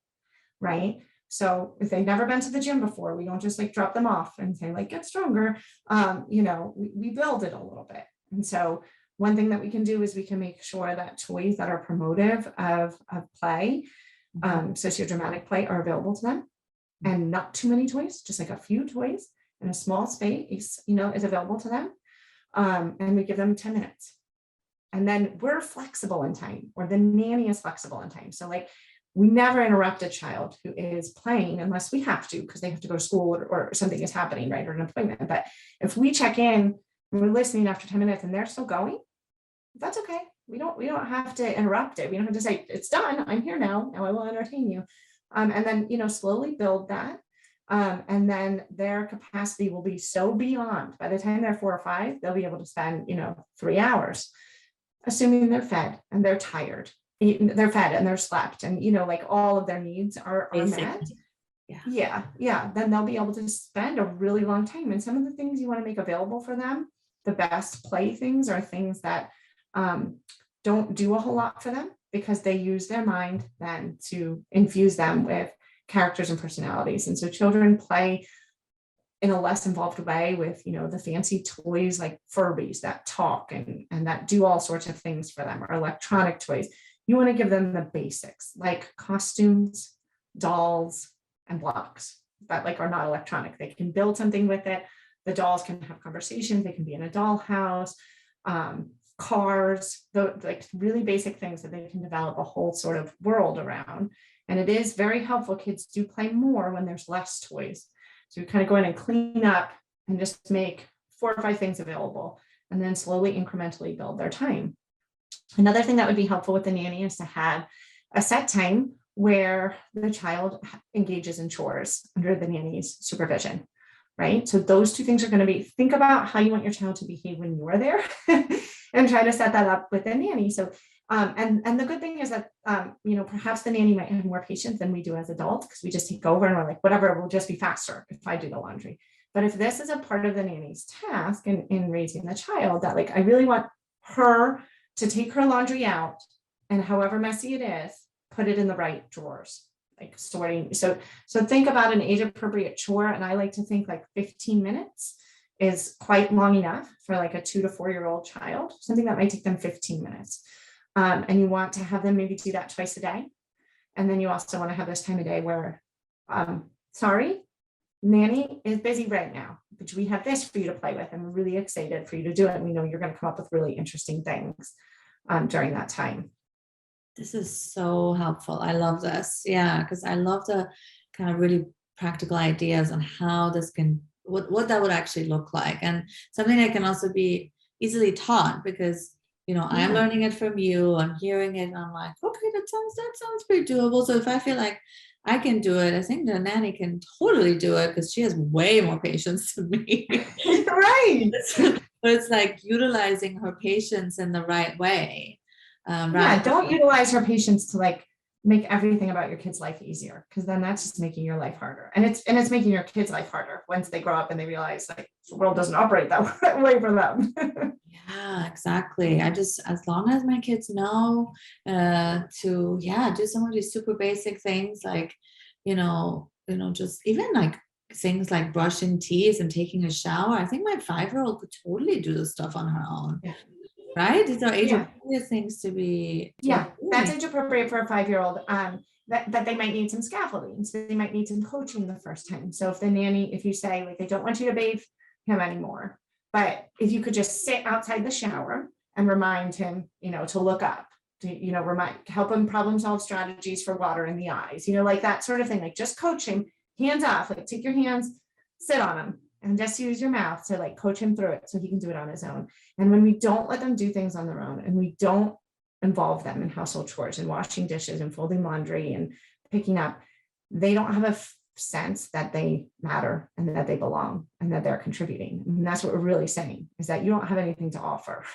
Speaker 2: right? So if they've never been to the gym before, we don't just drop them off and say get stronger. We build it a little bit. And so one thing that we can do is we can make sure that toys that are promotive of play, sociodramatic play, are available to them, and not too many toys, just a few toys in a small space, is available to them. And we give them 10 minutes. And then we're flexible in time, or the nanny is flexible in time. So we never interrupt a child who is playing unless we have to, because they have to go to school or something is happening, right? Or an appointment. But if we check in and we're listening after 10 minutes and they're still going, that's okay. We don't have to interrupt it. We don't have to say, it's done. I'm here now. Now I will entertain you. And then, slowly build that. And then their capacity will be so beyond. By the time they're 4 or 5, they'll be able to spend, 3 hours, assuming they're fed and they're tired. They're fed and they're slept, and all of their needs are met. Yeah. Then they'll be able to spend a really long time. And some of the things you want to make available for them, the best play things, are things that don't do a whole lot for them, because they use their mind then to infuse them with characters and personalities. And so children play in a less involved way with, the fancy toys like Furbies that talk and that do all sorts of things for them, or electronic toys. You want to give them the basics like costumes, dolls, and blocks that like are not electronic. They can build something with it. The dolls can have conversations. They can be in a dollhouse, cars, like really basic things that they can develop a whole sort of world around. And it is very helpful. Kids do play more when there's less toys. So you kind of go in and clean up and just make 4 or 5 things available, and then slowly, incrementally build their time. Another thing that would be helpful with the nanny is to have a set time where the child engages in chores under the nanny's supervision, right? So those 2 things are going to be, think about how you want your child to behave when you are there and try to set that up with the nanny. So, and the good thing is that, perhaps the nanny might have more patience than we do as adults, because we just take over and we're like, whatever, it will just be faster if I do the laundry. But if this is a part of the nanny's task in raising the child, that like, I really want her to take her laundry out, and however messy it is, put it in the right drawers, like sorting. So think about an age appropriate chore. And I like to think like 15 minutes is quite long enough for like a 2 to 4-year-old child, something that might take them 15 minutes. And you want to have them maybe do that twice a day. And then you also want to have this time of day where, sorry, nanny is busy right now, but we have this for you to play with, and we're really excited for you to do it. And we know you're going to come up with really interesting things during that time.
Speaker 1: This is so helpful. I love this. Yeah, because I love the kind of really practical ideas on how this can, what that would actually look like, and something that can also be easily taught, because I'm learning it from you, I'm hearing it, and I'm like, okay, that sounds pretty doable. So if I feel like I can do it, I think the nanny can totally do it, because she has way more patience than me.
Speaker 2: Right.
Speaker 1: But it's like utilizing her patience in the right way.
Speaker 2: Don't utilize her patience to like make everything about your kid's life easier, because then that's just making your life harder, and it's making your kids' life harder once they grow up and they realize like the world doesn't operate that way for them.
Speaker 1: Yeah, exactly. As long as my kids know to do some of these super basic things, like just even like things like brushing teeth and taking a shower. I think my 5-year-old could totally do this stuff on her own.
Speaker 2: Yeah.
Speaker 1: Right? These are age appropriate things to be.
Speaker 2: That's age appropriate for a 5-year-old. That they might need some scaffolding. So they might need some coaching the first time. So if you say like, they don't want you to bathe him anymore, but if you could just sit outside the shower and remind him, to look up, to, help him problem solve strategies for water in the eyes, like that sort of thing, like just coach him hands off, like take your hands, sit on him, and just use your mouth to like coach him through it so he can do it on his own. And when we don't let them do things on their own, and we don't involve them in household chores and washing dishes and folding laundry and picking up, they don't have a sense that they matter and that they belong and that they're contributing. And that's what we're really saying, is that you don't have anything to offer.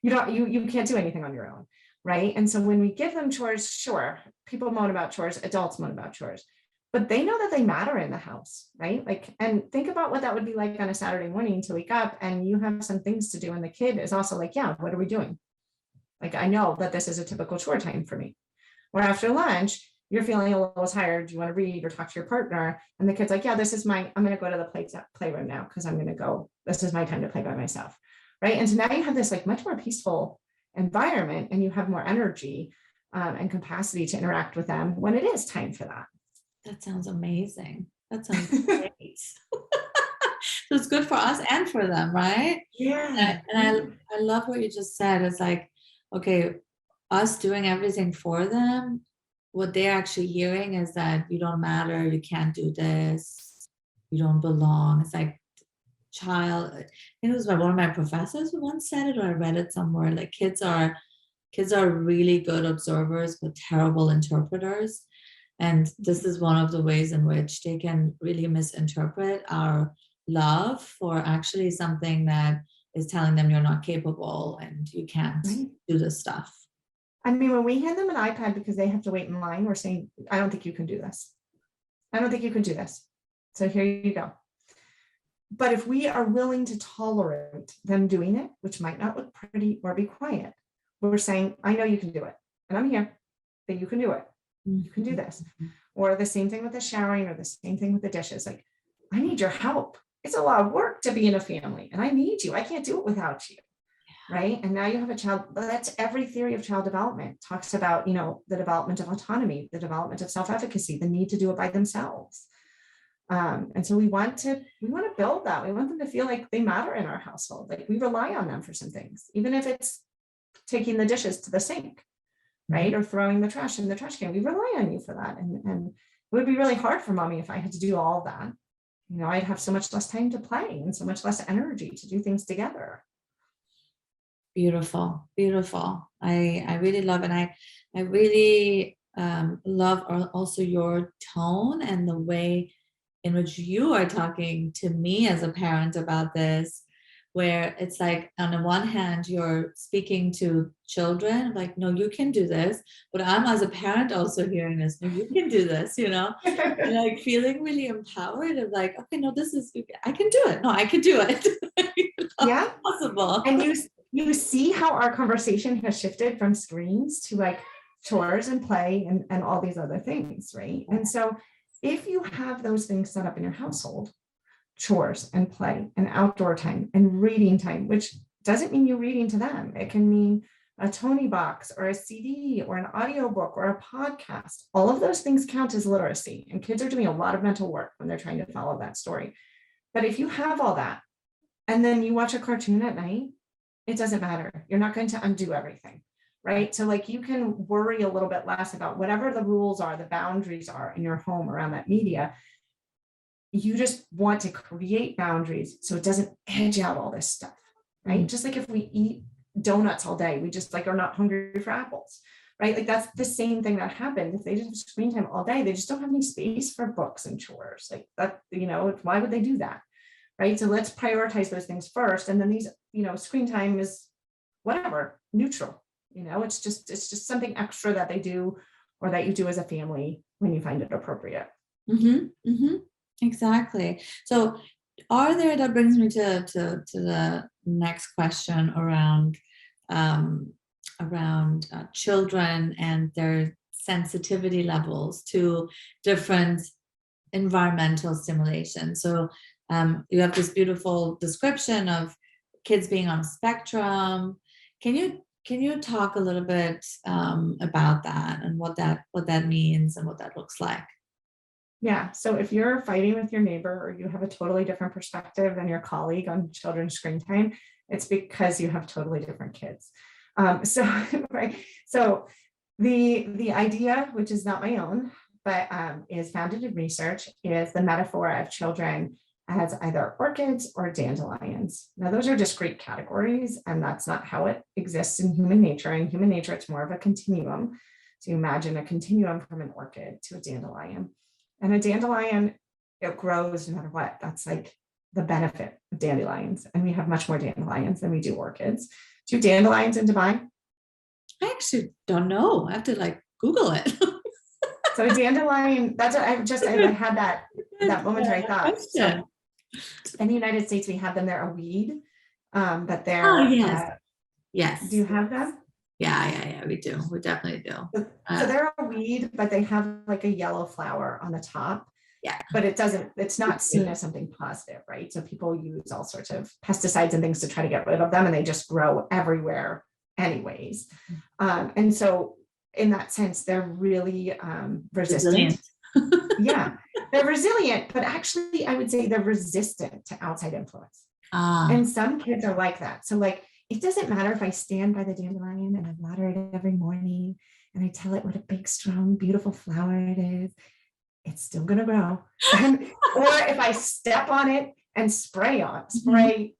Speaker 2: You can't do anything on your own, right? And so when we give them chores, sure, people moan about chores, adults moan about chores, but they know that they matter in the house, right? Like, and think about what that would be like on a Saturday morning to wake up and you have some things to do, and the kid is also like, yeah, what are we doing? Like, I know that this is a typical chore time for me. Or after lunch, you're feeling a little tired, you want to read or talk to your partner, and the kid's like, yeah, I'm going to go to the playroom now, because this is my time to play by myself, right? And so now you have this like much more peaceful environment, and you have more energy and capacity to interact with them when it is time for that.
Speaker 1: That sounds amazing. That sounds great. So it's good for us and for them, right?
Speaker 2: Yeah.
Speaker 1: And I love what you just said. It's like, okay, us doing everything for them, what they're actually hearing is that you don't matter, you can't do this, you don't belong. It's like, child, I think it was one of my professors who once said it, or I read it somewhere, like kids are really good observers but terrible interpreters. And this is one of the ways in which they can really misinterpret our love for actually something that is telling them you're not capable and you can't do this stuff.
Speaker 2: I mean, when we hand them an iPad because they have to wait in line, we're saying, I don't think you can do this. I don't think you can do this. So here you go. But if we are willing to tolerate them doing it, which might not look pretty or be quiet, we're saying, I know you can do it. And I'm here, but you can do it. You can do this. Or the same thing with the showering, or the same thing with the dishes. Like, I need your help. it's a lot of work to be in a family, and I need you. I can't do it without you. Right. And now you have a child. That's every theory of child development talks about, the development of autonomy, the development of self-efficacy, the need to do it by themselves. And so we want to build that. We want them to feel like they matter in our household. Like we rely on them for some things, even if it's taking the dishes to the sink, right? Or throwing the trash in the trash can. We rely on you for that. And it would be really hard for mommy if I had to do all of that. I'd have so much less time to play and so much less energy to do things together.
Speaker 1: Beautiful, beautiful. I really love it. I really love also your tone and the way in which you are talking to me as a parent about this, where it's like, on the one hand, you're speaking to children, like, no, you can do this. But I'm, as a parent, also hearing this, no, you can do this, and like feeling really empowered of like, okay, no, I can do it. No, I can do it.
Speaker 2: Yeah.
Speaker 1: Possible.
Speaker 2: And you see how our conversation has shifted from screens to like chores and play and all these other things, right? And so if you have those things set up in your household, chores and play and outdoor time and reading time, which doesn't mean you're reading to them. It can mean a Tony box or a CD or an audiobook or a podcast. All of those things count as literacy, and kids are doing a lot of mental work when they're trying to follow that story. But if you have all that and then you watch a cartoon at night, it doesn't matter. You're not going to undo everything, right? So like you can worry a little bit less about whatever the rules are, the boundaries are in your home around that media. You just want to create boundaries so it doesn't edge out all this stuff, right? Just like if we eat donuts all day, we just like are not hungry for apples, right? Like that's the same thing that happened. If they just have screen time all day, they just don't have any space for books and chores. Like that, why would they do that? Right. So let's prioritize those things first. And then these, screen time is whatever, neutral, it's just something extra that they do or that you do as a family when you find it appropriate.
Speaker 1: Exactly. So that brings me to the next question around children and their sensitivity levels to different environmental stimulation. So you have this beautiful description of kids being on a spectrum. Can you talk a little bit about that and what that means and what that looks like?
Speaker 2: Yeah. So if you're fighting with your neighbor or you have a totally different perspective than your colleague on children's screen time, it's because you have totally different kids. Right. So the idea, which is not my own, but is founded in research, is the metaphor of children as either orchids or dandelions. Now, those are discrete categories, and that's not how it exists in human nature. In human nature, it's more of a continuum. So you imagine a continuum from an orchid to a dandelion. And a dandelion, it grows no matter what. That's like the benefit of dandelions. And we have much more dandelions than we do orchids. Do you have dandelions in Dubai?
Speaker 1: I actually don't know. I have to like Google it.
Speaker 2: So a dandelion, that's what I had that momentary thought. So in the United States, we have them. They're a weed, but they're.
Speaker 1: Yes.
Speaker 2: Do you have them?
Speaker 1: Yeah, we do. We definitely do.
Speaker 2: So they're a weed, but they have like a yellow flower on the top.
Speaker 1: Yeah.
Speaker 2: But it's not seen as something positive, right? So people use all sorts of pesticides and things to try to get rid of them, and they just grow everywhere anyways. And so in that sense, they're really resistant. Yeah, they're resilient, but actually I would say they're resistant to outside influence. And some kids are like that. So like, it doesn't matter if I stand by the dandelion and I water it every morning and I tell it what a big, strong, beautiful flower it is, it's still going to grow. Or if I step on it and spray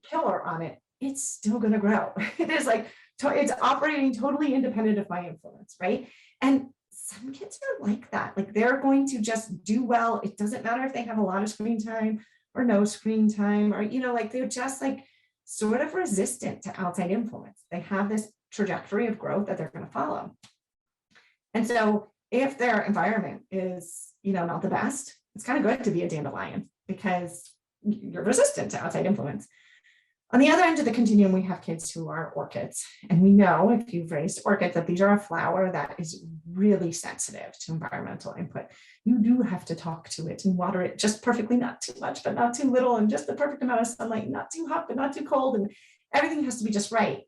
Speaker 2: killer on it, it's still going to grow. It is like, it's operating totally independent of my influence, right? And some kids are like that. Like they're going to just do well. It doesn't matter if they have a lot of screen time or no screen time, or, like they're just like sort of resistant to outside influence. They have this trajectory of growth that they're going to follow. And so if their environment is, not the best, it's kind of good to be a dandelion because you're resistant to outside influence. On the other end of the continuum, we have kids who are orchids. And we know, if you've raised orchids, that these are a flower that is really sensitive to environmental input. you do have to talk to it and water it just perfectly, not too much, but not too little, and just the perfect amount of sunlight, not too hot, but not too cold. And everything has to be just right.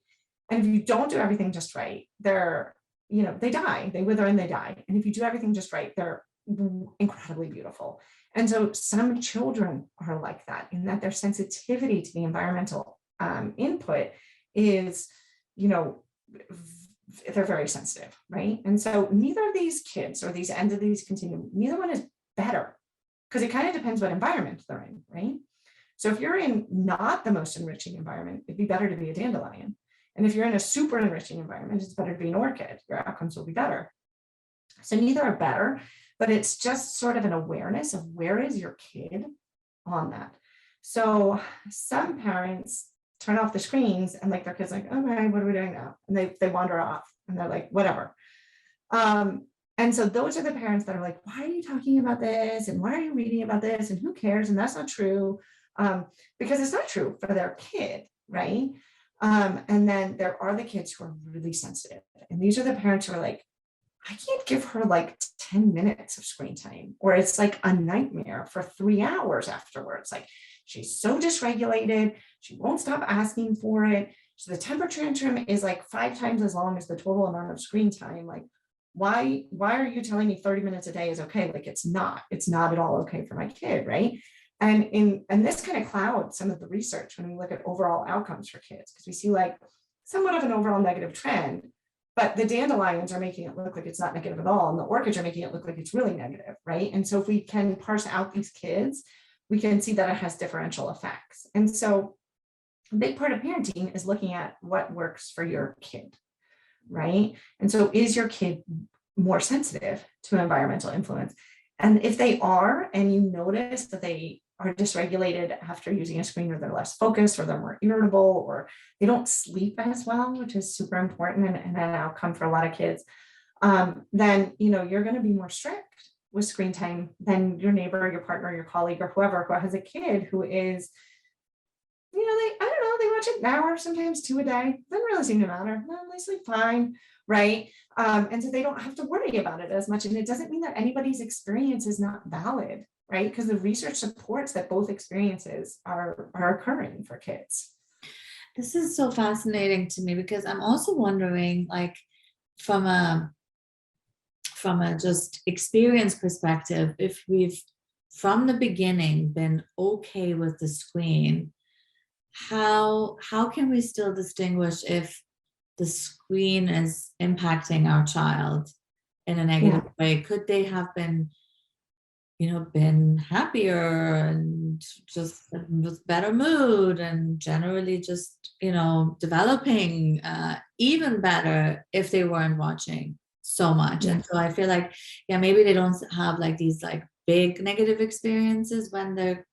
Speaker 2: And if you don't do everything just right, they're, they die, they wither and they die. And if you do everything just right, they're incredibly beautiful. And so some children are like that, in that their sensitivity to the environmental input is, they're very sensitive, right? And so neither of these kids, or these ends of these continuum, neither one is better, because it kind of depends what environment they're in, right? So if you're in not the most enriching environment, it'd be better to be a dandelion. And if you're in a super enriching environment, it's better to be an orchid. Your outcomes will be better. So neither are better, but it's just sort of an awareness of where is your kid on that. So some parents turn off the screens and like their kids like, okay, what are we doing now? And they wander off and they're like, whatever. And so those are the parents that are like, why are you talking about this? And why are you reading about this? And who cares? And that's not true, because it's not true for their kid, right? And then there are the kids who are really sensitive. And these are the parents who are like, I can't give her like 10 minutes of screen time, or it's like a nightmare for 3 hours afterwards. Like, she's so dysregulated. She won't stop asking for it. So the temper tantrum is like 5 times as long as the total amount of screen time. Like, why are you telling me 30 minutes a day is okay? Like, it's not at all okay for my kid, right? And this kind of clouds some of the research when we look at overall outcomes for kids, because we see like somewhat of an overall negative trend, but the dandelions are making it look like it's not negative at all, and the orchids are making it look like it's really negative, right? And so if we can parse out these kids, we can see that it has differential effects. And so a big part of parenting is looking at what works for your kid, right? And so is your kid more sensitive to environmental influence? And if they are, and you notice that they are dysregulated after using a screen, or they're less focused, or they're more irritable, or they don't sleep as well, which is super important and an outcome for a lot of kids, then you're going to be more strict with screen time than your neighbor, your partner, your colleague, or whoever who has a kid who is, they watch an hour, sometimes 2 a day. Doesn't really seem to matter. No, they sleep fine, right? And so they don't have to worry about it as much. And it doesn't mean that anybody's experience is not valid, right? Because the research supports that both experiences are occurring for kids.
Speaker 1: This is so fascinating to me, because I'm also wondering, like, from a just experience perspective, if we've from the beginning been okay with the screen, how can we still distinguish if the screen is impacting our child in a negative way? Could they have been happier and just with better mood and generally just developing even better if they weren't watching so much? And so I feel like maybe they don't have like these like big negative experiences when they're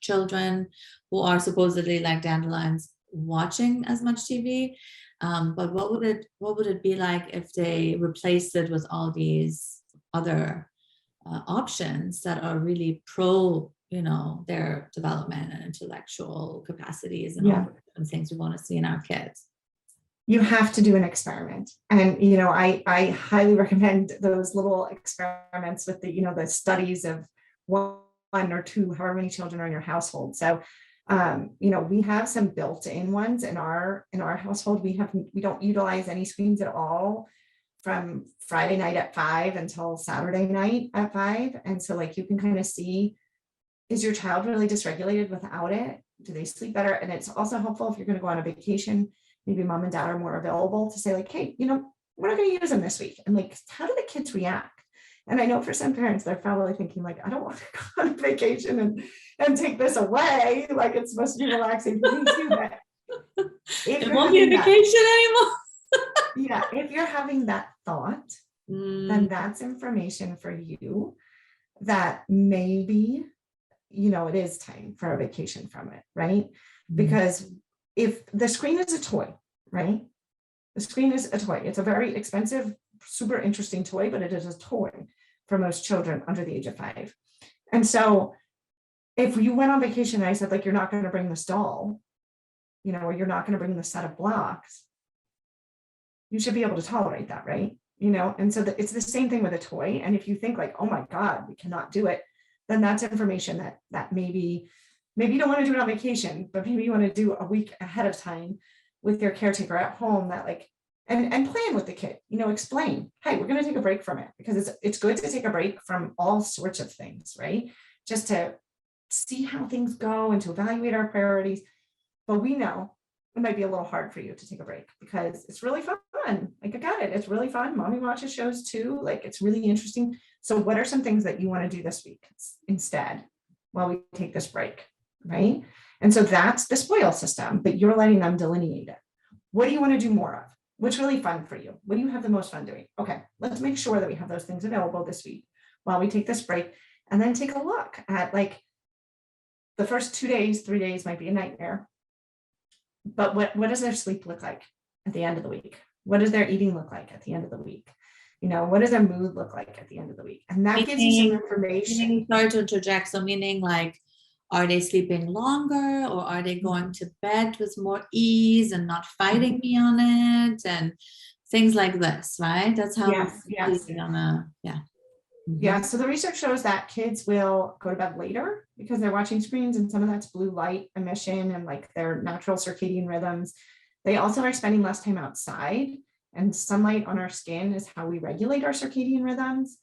Speaker 1: children who are supposedly like dandelions watching as much TV, but what would it be like if they replaced it with all these other options that are really pro their development and intellectual capacities and all the different things we want to see in our kids?
Speaker 2: You have to do an experiment. And, I highly recommend those little experiments with the studies of 1 or 2, however many children are in your household. So, we have some built-in ones in our household. We don't utilize any screens at all from Friday night at 5 until Saturday night at 5. And so like, you can kind of see, is your child really dysregulated without it? Do they sleep better? And it's also helpful if you're going to go on a vacation, maybe mom and dad are more available to say like, hey, we're not going to use them this week. And like, how do the kids react? And I know for some parents, they're probably thinking like, I don't want to go on vacation and take this away. Like, it's supposed to be relaxing for me too. But
Speaker 1: it won't be a vacation anymore.
Speaker 2: If you're having that thought, then that's information for you that maybe, it is time for a vacation from it, right? Because if the screen is a toy, right? The screen is a toy. It's a very expensive, super interesting toy, but it is a toy for most children under the age of 5. And so if you went on vacation and I said, like, you're not going to bring this doll, or you're not going to bring the set of blocks, you should be able to tolerate that, right? and so it's the same thing with a toy. And if you think like, oh my God, we cannot do it, then that's information that maybe you don't want to do it on vacation, but maybe you want to do a week ahead of time with your caretaker at home, that like, and plan with the kid, explain, hey, we're going to take a break from it, because it's good to take a break from all sorts of things, right? Just to see how things go and to evaluate our priorities. But we know it might be a little hard for you to take a break because it's really fun. Like, I got it. It's really fun. Mommy watches shows too. Like, it's really interesting. So what are some things that you want to do this week instead while we take this break, right? And so that's the spoil system, but you're letting them delineate it. What do you want to do more of? What's really fun for you? What do you have the most fun doing? Okay, let's make sure that we have those things available this week while we take this break, and then take a look at, like, the first 2 days, 3 days might be a nightmare. But what does their sleep look like at the end of the week? What does their eating look like at the end of the week? What does their mood look like at the end of the week? And that gives you some information.
Speaker 1: Sorry to interject. So meaning, like, are they sleeping longer, or are they going to bed with more ease and not fighting me on it, and things like this, right? That's how
Speaker 2: Yes.
Speaker 1: yeah. Mm-hmm.
Speaker 2: Yeah, so the research shows that kids will go to bed later because they're watching screens, and some of that's blue light emission and like their natural circadian rhythms. They also are spending less time outside, and sunlight on our skin is how we regulate our circadian rhythms.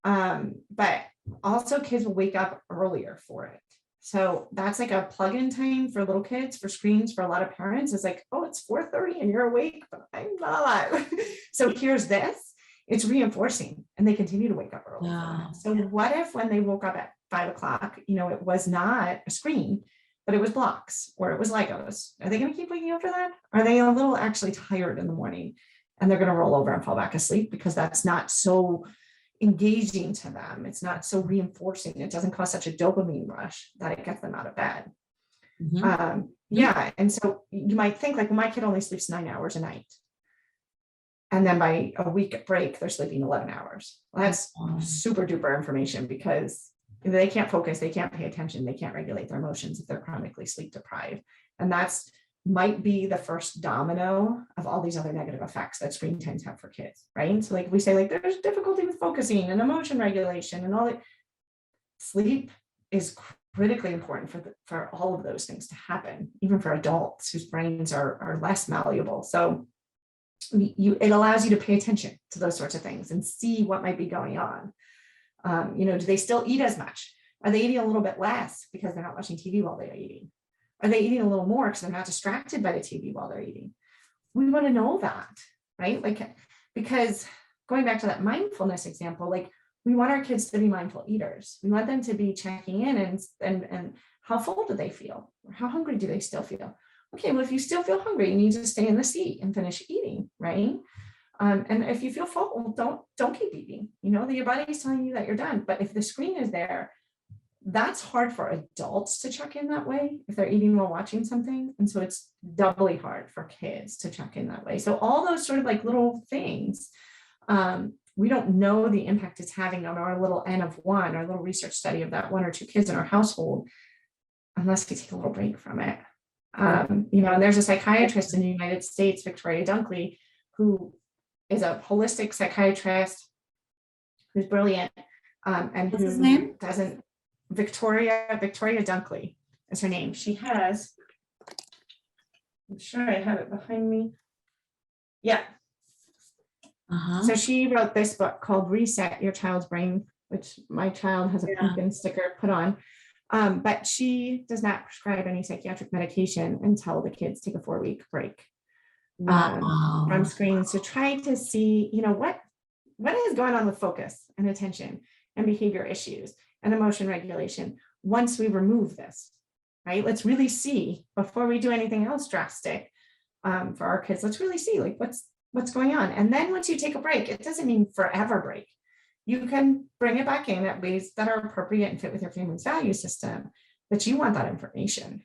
Speaker 2: But also kids will wake up earlier for it. So that's like a plug-in time for little kids, for screens, for a lot of parents. It's like, oh, it's 4:30 and you're awake, but I'm not alive. So here's this. It's reinforcing, and they continue to wake up early.
Speaker 1: Wow.
Speaker 2: So what if when they woke up at 5 o'clock, it was not a screen, but it was blocks or it was Legos? Are they going to keep waking up for that? Are they a little actually tired in the morning, and they're going to roll over and fall back asleep because that's not so engaging to them? It's not so reinforcing. It doesn't cause such a dopamine rush that it gets them out of bed.
Speaker 1: Mm-hmm.
Speaker 2: Yeah. And so you might think like, well, my kid only sleeps 9 hours a night, and then by a week break, they're sleeping 11 hours. Well, that's super duper information, because they can't focus, they can't pay attention, they can't regulate their emotions if they're chronically sleep deprived. And that's might be the first domino of all these other negative effects that screen times have for kids, right? So like we say, like, there's difficulty with focusing and emotion regulation and all that. Sleep is critically important for all of those things to happen, even for adults whose brains are less malleable. So it allows you to pay attention to those sorts of things and see what might be going on. Do they still eat as much? Are they eating a little bit less because they're not watching TV while they're eating? Are they eating a little more because they're not distracted by the TV while they're eating? We want to know that, right? Like, because going back to that mindfulness example, like, we want our kids to be mindful eaters. We want them to be checking in and how full do they feel? Or how hungry do they still feel? Okay, well, if you still feel hungry, you need to stay in the seat and finish eating, right? And if you feel full, don't keep eating. Your body is telling you that you're done. But if the screen is there, that's hard for adults to check in that way if they're eating while watching something. And so it's doubly hard for kids to check in that way. So all those sort of like little things, we don't know the impact it's having on our little N of one, our little research study of that 1 or 2 kids in our household, unless we take a little break from it. And there's a psychiatrist in the United States, Victoria Dunkley, who is a holistic psychiatrist who's brilliant. And
Speaker 1: what's his name?
Speaker 2: Victoria Dunkley is her name. She has, I'm sure I have it behind me. Yeah. So she wrote this book called Reset Your Child's Brain, which my child has a pumpkin sticker put on. But she does not prescribe any psychiatric medication until the kids take a 4-week break from screens to try to see, what is going on with focus and attention and behavior issues and emotion regulation once we remove this, right? Let's really see, before we do anything else drastic for our kids, let's really see like what's going on. And then once you take a break, it doesn't mean forever break. You can bring it back in at ways that are appropriate and fit with your family's value system, but you want that information.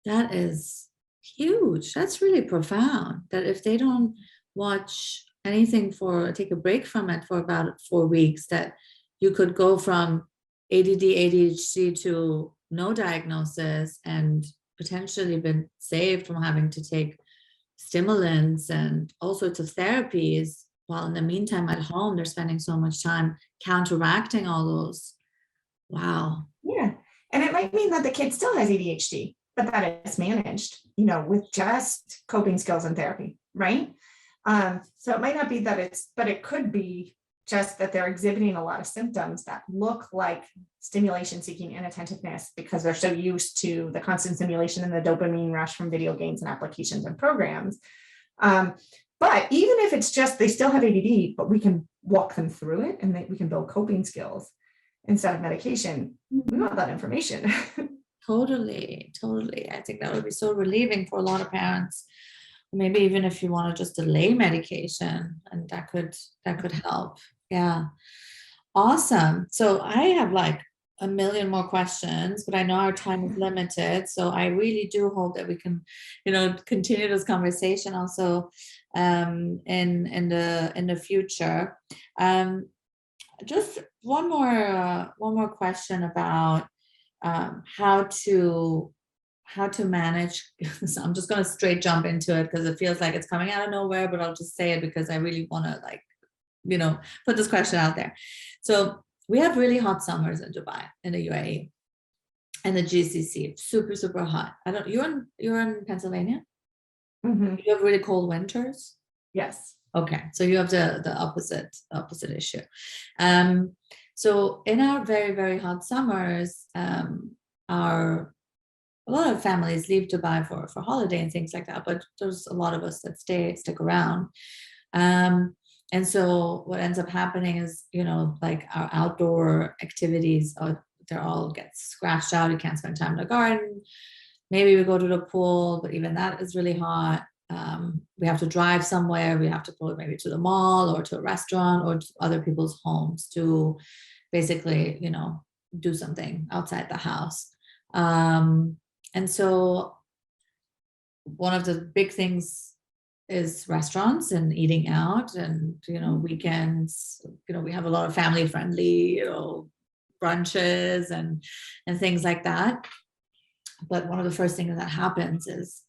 Speaker 1: That is huge. That's really profound, that if they don't watch anything take a break from it for about 4 weeks, that you could go from ADD, ADHD to no diagnosis and potentially been saved from having to take stimulants and all sorts of therapies while in the meantime at home, they're spending so much time counteracting all those. Wow.
Speaker 2: Yeah. And it might mean that the kid still has ADHD, but that it's managed, you know, with just coping skills and therapy, right? So it might not be that but it could be just that they're exhibiting a lot of symptoms that look like stimulation seeking inattentiveness because they're so used to the constant stimulation and the dopamine rush from video games and applications and programs. But even if it's just they still have ADD, but we can walk them through it and we can build coping skills instead of medication. We want that information.
Speaker 1: Totally. I think that would be so relieving for a lot of parents. Maybe even if you want to just delay medication, and that could help. Yeah. Awesome. So I have like a million more questions, but I know our time is limited. So I really do hope that we can, continue this conversation also in the future. Just one more question about how to manage. So I'm just going to straight jump into it because it feels like it's coming out of nowhere, but I'll just say it because I really want to put this question out there. So we have really hot summers in Dubai, in the UAE, and the GCC, super, super hot. You're in Pennsylvania?
Speaker 2: Mm-hmm.
Speaker 1: You have really cold winters?
Speaker 2: Yes.
Speaker 1: Okay. So you have the opposite issue. So in our very, very hot summers, a lot of families leave Dubai for holiday and things like that, but there's a lot of us that stick around. And so what ends up happening is, like our outdoor activities, they're all get scratched out. You can't spend time in the garden. Maybe we go to the pool, but even that is really hot. We have to drive somewhere. We have to go maybe to the mall or to a restaurant or to other people's homes to basically, do something outside the house. And so one of the big things is restaurants and eating out, and weekends, we have a lot of family friendly brunches and things like that. But one of the first things that happens is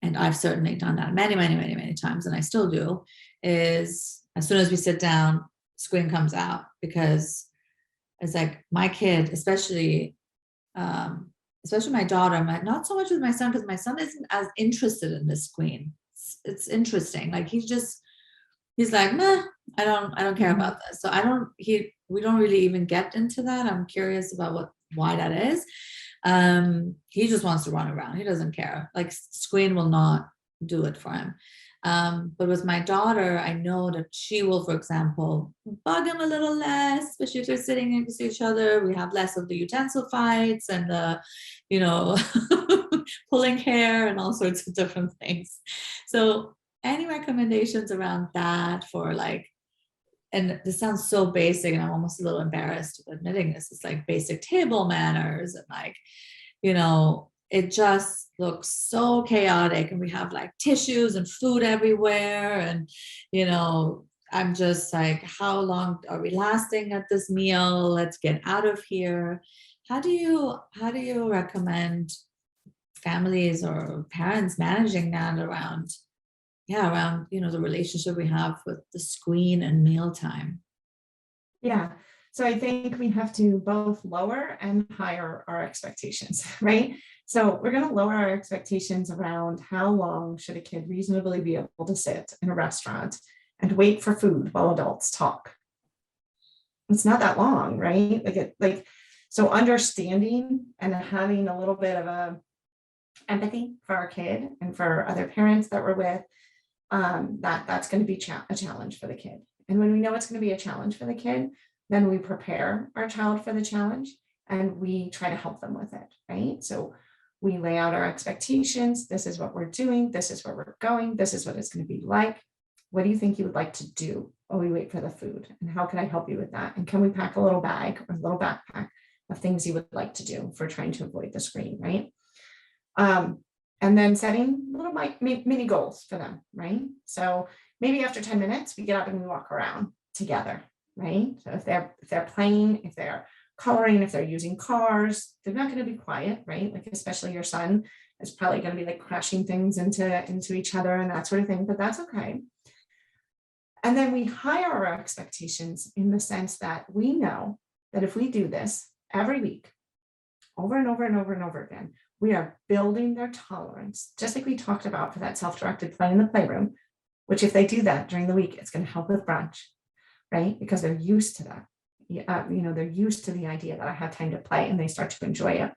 Speaker 1: and I've certainly done that many, many, many, many times, and I still do, is as soon as we sit down, screen comes out, because it's like my kid, especially my daughter, not so much with my son, because my son isn't as interested in the screen. It's interesting. Like he's like, nah, I don't care about this. So we don't really even get into that. I'm curious about why that is. He just wants to run around. He doesn't care. Like screen will not do it for him. But with my daughter, I know that she will, for example, bug him a little less, especially if they're sitting next to each other. We have less of the utensil fights and the, pulling hair and all sorts of different things. So any recommendations around that for and this sounds so basic and I'm almost a little embarrassed admitting this, it's like basic table manners and it just looks so chaotic, and we have like tissues and food everywhere, and I'm just like, how long are we lasting at this meal? Let's get out of here. How do you recommend families or parents managing that around the relationship we have with the screen and mealtime?
Speaker 2: Yeah. So I think we have to both lower and higher our expectations, right? So we're going to lower our expectations around how long should a kid reasonably be able to sit in a restaurant and wait for food while adults talk. It's not that long, right? So understanding and having a little bit of a empathy for our kid and for other parents that we're with, that's going to be a challenge for the kid. And when we know it's going to be a challenge for the kid, then we prepare our child for the challenge and we try to help them with it, right? So we lay out our expectations. This is what we're doing. This is where we're going. This is what it's going to be like. What do you think you would like to do while we wait for the food? And how can I help you with that? And can we pack a little bag or a little backpack of things you would like to do for trying to avoid the screen, right? And then setting little mini goals for them, right? So maybe after 10 minutes, we get up and we walk around together, right? So if they're playing, if they're coloring, if they're using cars, they're not going to be quiet, right? Like especially your son is probably going to be like crashing things into each other and that sort of thing, but that's okay. And then we hire our expectations in the sense that we know that if we do this every week, over and over and over and over again, we are building their tolerance, just like we talked about for that self-directed play in the playroom, which if they do that during the week, it's going to help with brunch, right? Because they're used to that. They're used to the idea that I have time to play and they start to enjoy it.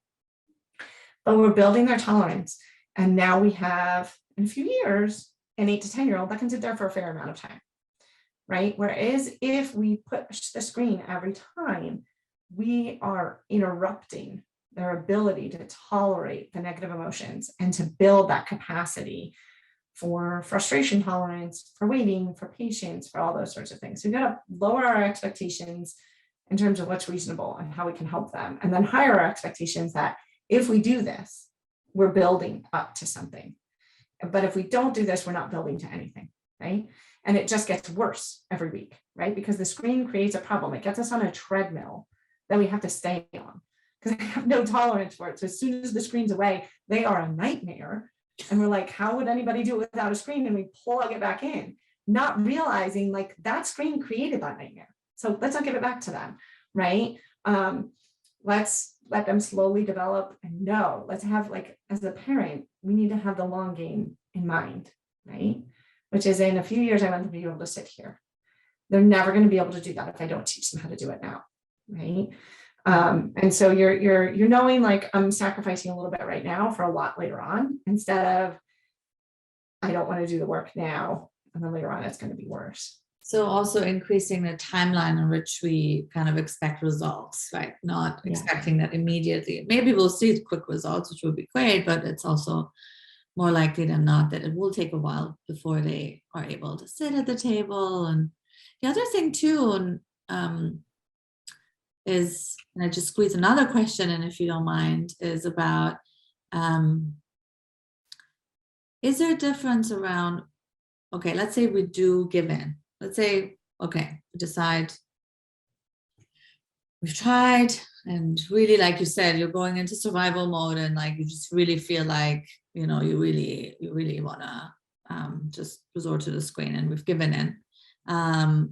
Speaker 2: But we're building their tolerance. And now we have, in a few years, an 8 to 10-year-old that can sit there for a fair amount of time, right? Whereas if we push the screen every time, we are interrupting their ability to tolerate the negative emotions and to build that capacity for frustration tolerance, for waiting, for patience, for all those sorts of things. So we've got to lower our expectations in terms of what's reasonable and how we can help them, and then higher our expectations that if we do this, we're building up to something. But if we don't do this, we're not building to anything, right? And it just gets worse every week, right? Because the screen creates a problem. It gets us on a treadmill that we have to stay on because they have no tolerance for it. So as soon as the screen's away, they are a nightmare. And we're like, how would anybody do it without a screen? And we plug it back in, not realizing like that screen created that nightmare. So let's not give it back to them, right? Let's let them slowly develop and know. Let's have, like, as a parent, we need to have the long game in mind, right? Which is in a few years, I want them to be able to sit here. They're never going to be able to do that if I don't teach them how to do it now, right? And so you're knowing, like, I'm sacrificing a little bit right now for a lot later on, instead of I don't want to do the work now, and then later on it's going to be worse.
Speaker 1: So also increasing the timeline in which we kind of expect results, right? Not expecting that immediately. Maybe we'll see quick results, which will be great, but it's also more likely than not that it will take a while before they are able to sit at the table. And the other thing too is, and I just squeeze another question in if you don't mind, is about, is there a difference around, okay, let's say we do give in. Let's say, okay, we decide we've tried, and really, like you said, you're going into survival mode, and like you just really feel like, you really want to just resort to the screen, and we've given in. Are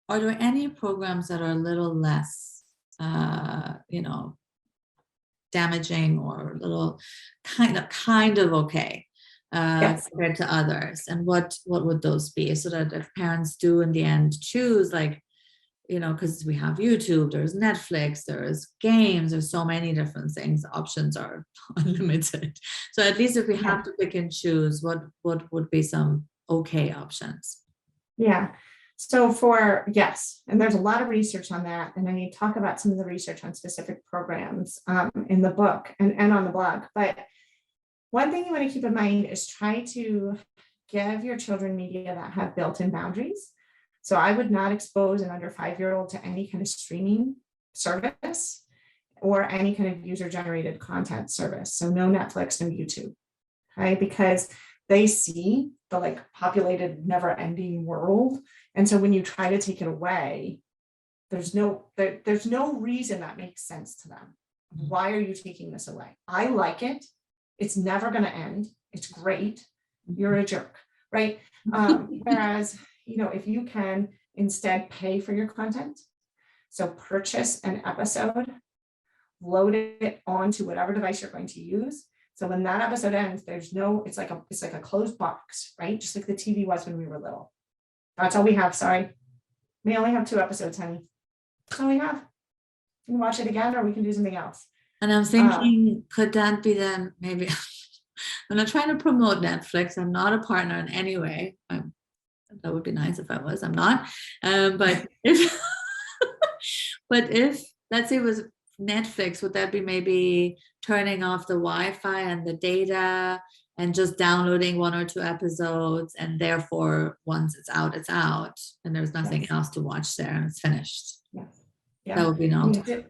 Speaker 1: there any programs that are a little less, damaging or a little kind of okay?
Speaker 2: Yes.
Speaker 1: Compared to others, and what would those be, so that if parents do in the end choose, like, because we have YouTube, there's Netflix, there's games, there's so many different things, options are unlimited. So at least if we have to pick and choose, what would be some okay options?
Speaker 2: Yeah. So yes, and there's a lot of research on that, and I talk about some of the research on specific programs in the book and on the blog. But one thing you want to keep in mind is try to give your children media that have built-in boundaries. So I would not expose an under 5-year-old to any kind of streaming service or any kind of user-generated content service. So no Netflix, no YouTube, right? Because they see the populated, never-ending world. And so when you try to take it away, there's no reason that makes sense to them. Why are you taking this away? I like it. It's never going to end. It's great. You're a jerk, right? Whereas, if you can instead pay for your content, so purchase an episode, load it onto whatever device you're going to use. So when that episode ends, it's like a closed box, right? Just like the TV was when we were little. That's all we have. Sorry. We only have 2 episodes, honey. That's all we have. You can watch it again, or we can do something else.
Speaker 1: And I'm thinking, could that be then maybe, I'm not trying to promote Netflix. I'm not a partner in any way. That would be nice if I was. I'm not. But if, let's say it was Netflix, would that be maybe turning off the Wi-Fi and the data and just downloading 1 or 2 episodes, and therefore once it's out, and there's nothing else to watch there, and it's finished.
Speaker 2: Yes.
Speaker 1: That would be an alternative.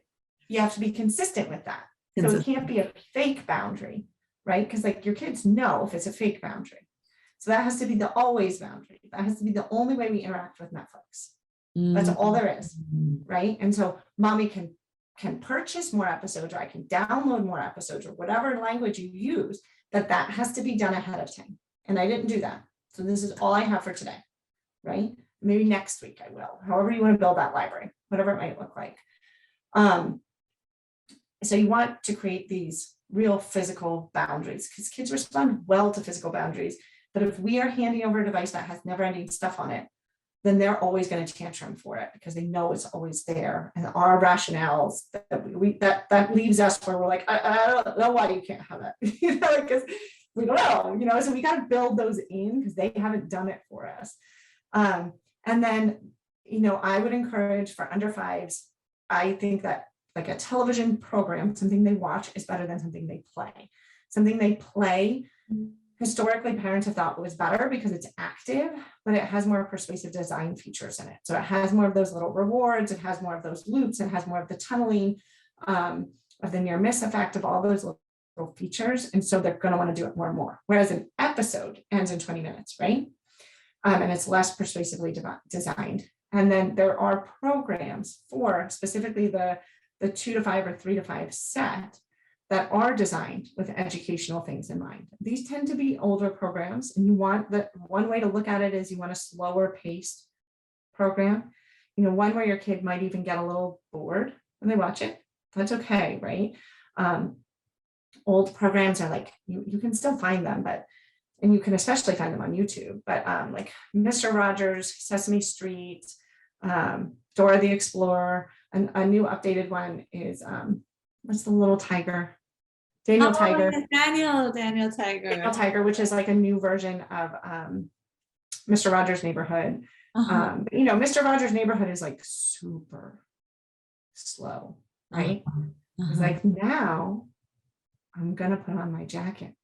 Speaker 2: You have to be consistent with that. So it can't be a fake boundary, right? Because your kids know if it's a fake boundary. So that has to be the always boundary. That has to be the only way we interact with Netflix. That's all there is, right? And so mommy can purchase more episodes, or I can download more episodes, or whatever language you use, that has to be done ahead of time. And I didn't do that. So this is all I have for today. right? Maybe next week I will, however you want to build that library, whatever it might look like. So you want to create these real physical boundaries, because kids respond well to physical boundaries. But if we are handing over a device that has never ending stuff on it, then they're always going to tantrum for it because they know it's always there. And our rationales that leaves us where we're like, I don't know why you can't have it, because we don't know, so we got to build those in because they haven't done it for us. And then, I would encourage for under fives, I think that like a television program, something they watch is better than something they play. Something they play, historically, parents have thought was better because it's active, but it has more persuasive design features in it. So it has more of those little rewards, it has more of those loops, it has more of the tunneling, of the near miss effect, of all those little features. And so they're going to want to do it more and more. Whereas an episode ends in 20 minutes, right? And it's less persuasively designed. And then there are programs for specifically the 2 to 5 or 3 to 5 set that are designed with educational things in mind. These tend to be older programs, and you want one way to look at it is you want a slower paced program, one where your kid might even get a little bored when they watch it. That's okay, right? Old programs are like, you can still find them, and you can especially find them on YouTube, but like Mr. Rogers, Sesame Street, Dora the Explorer, and a new updated one is what's the little tiger? Daniel Tiger.
Speaker 1: Daniel Tiger.
Speaker 2: Daniel Tiger, which is like a new version of Mr. Rogers' Neighborhood. Mr. Rogers' Neighborhood is like super slow, right? It's like, now I'm gonna put on my jacket.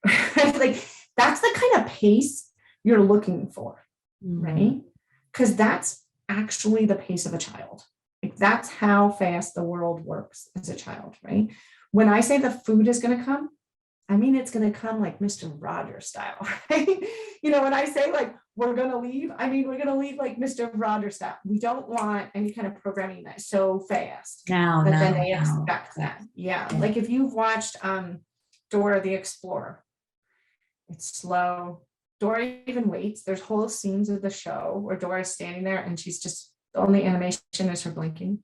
Speaker 2: Like that's the kind of pace you're looking for, right? Because that's actually the pace of a child. Like that's how fast the world works as a child, right? When I say the food is going to come, I mean it's going to come like Mr. Rogers style, right? When I say like we're going to leave, I mean we're going to leave like Mr. Rogers style. We don't want any kind of programming that's so fast that then they expect that. Yeah, like if you've watched Dora the Explorer, it's slow. Dora even waits. There's whole scenes of the show where Dora is standing there and she's just, the only animation is her blinking.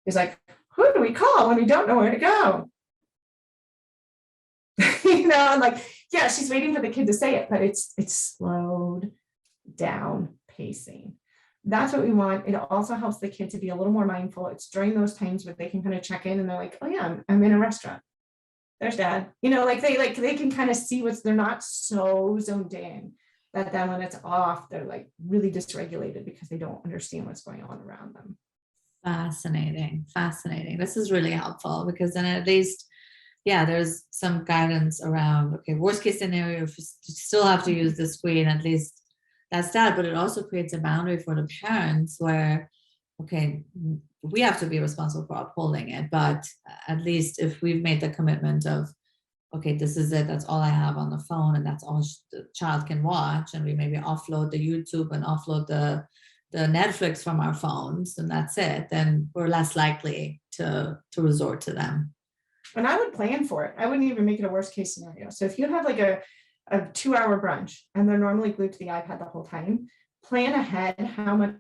Speaker 2: It's like, who do we call when we don't know where to go? And like, yeah, she's waiting for the kid to say it, but it's slowed down pacing. That's what we want. It also helps the kid to be a little more mindful. It's during those times where they can kind of check in and they're like, oh yeah, I'm in a restaurant. There's dad, they can kind of see they're not so zoned in that then when it's off, they're like really dysregulated because they don't understand what's going on around them.
Speaker 1: Fascinating. This is really helpful because then at least, there's some guidance around, okay, worst case scenario, if you still have to use the screen, at least that's that. But it also creates a boundary for the parents where, okay, we have to be responsible for upholding it, but at least if we've made the commitment of, okay, this is it, that's all I have on the phone and that's all the child can watch, and we maybe offload the YouTube and offload the Netflix from our phones and that's it, then we're less likely to resort to them.
Speaker 2: And I would plan for it. I wouldn't even make it a worst case scenario. So if you have like a 2-hour brunch and they're normally glued to the iPad the whole time, plan ahead how much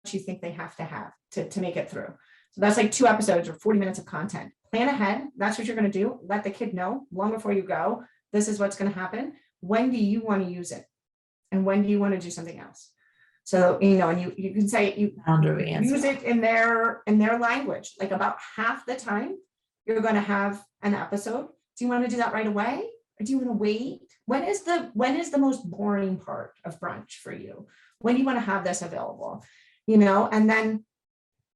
Speaker 2: you think they have to make it through. So that's like 2 episodes or 40 minutes of content. Plan ahead. That's what you're going to do. Let the kid know long before you go, this is what's going to happen. When do you want to use it? And when do you want to do something else? So, and you can say you use it in their language. Like about half the time you're going to have an episode. Do you want to do that right away? Or do you want to wait? When is the most boring part of brunch for you? When do you want to have this available? And then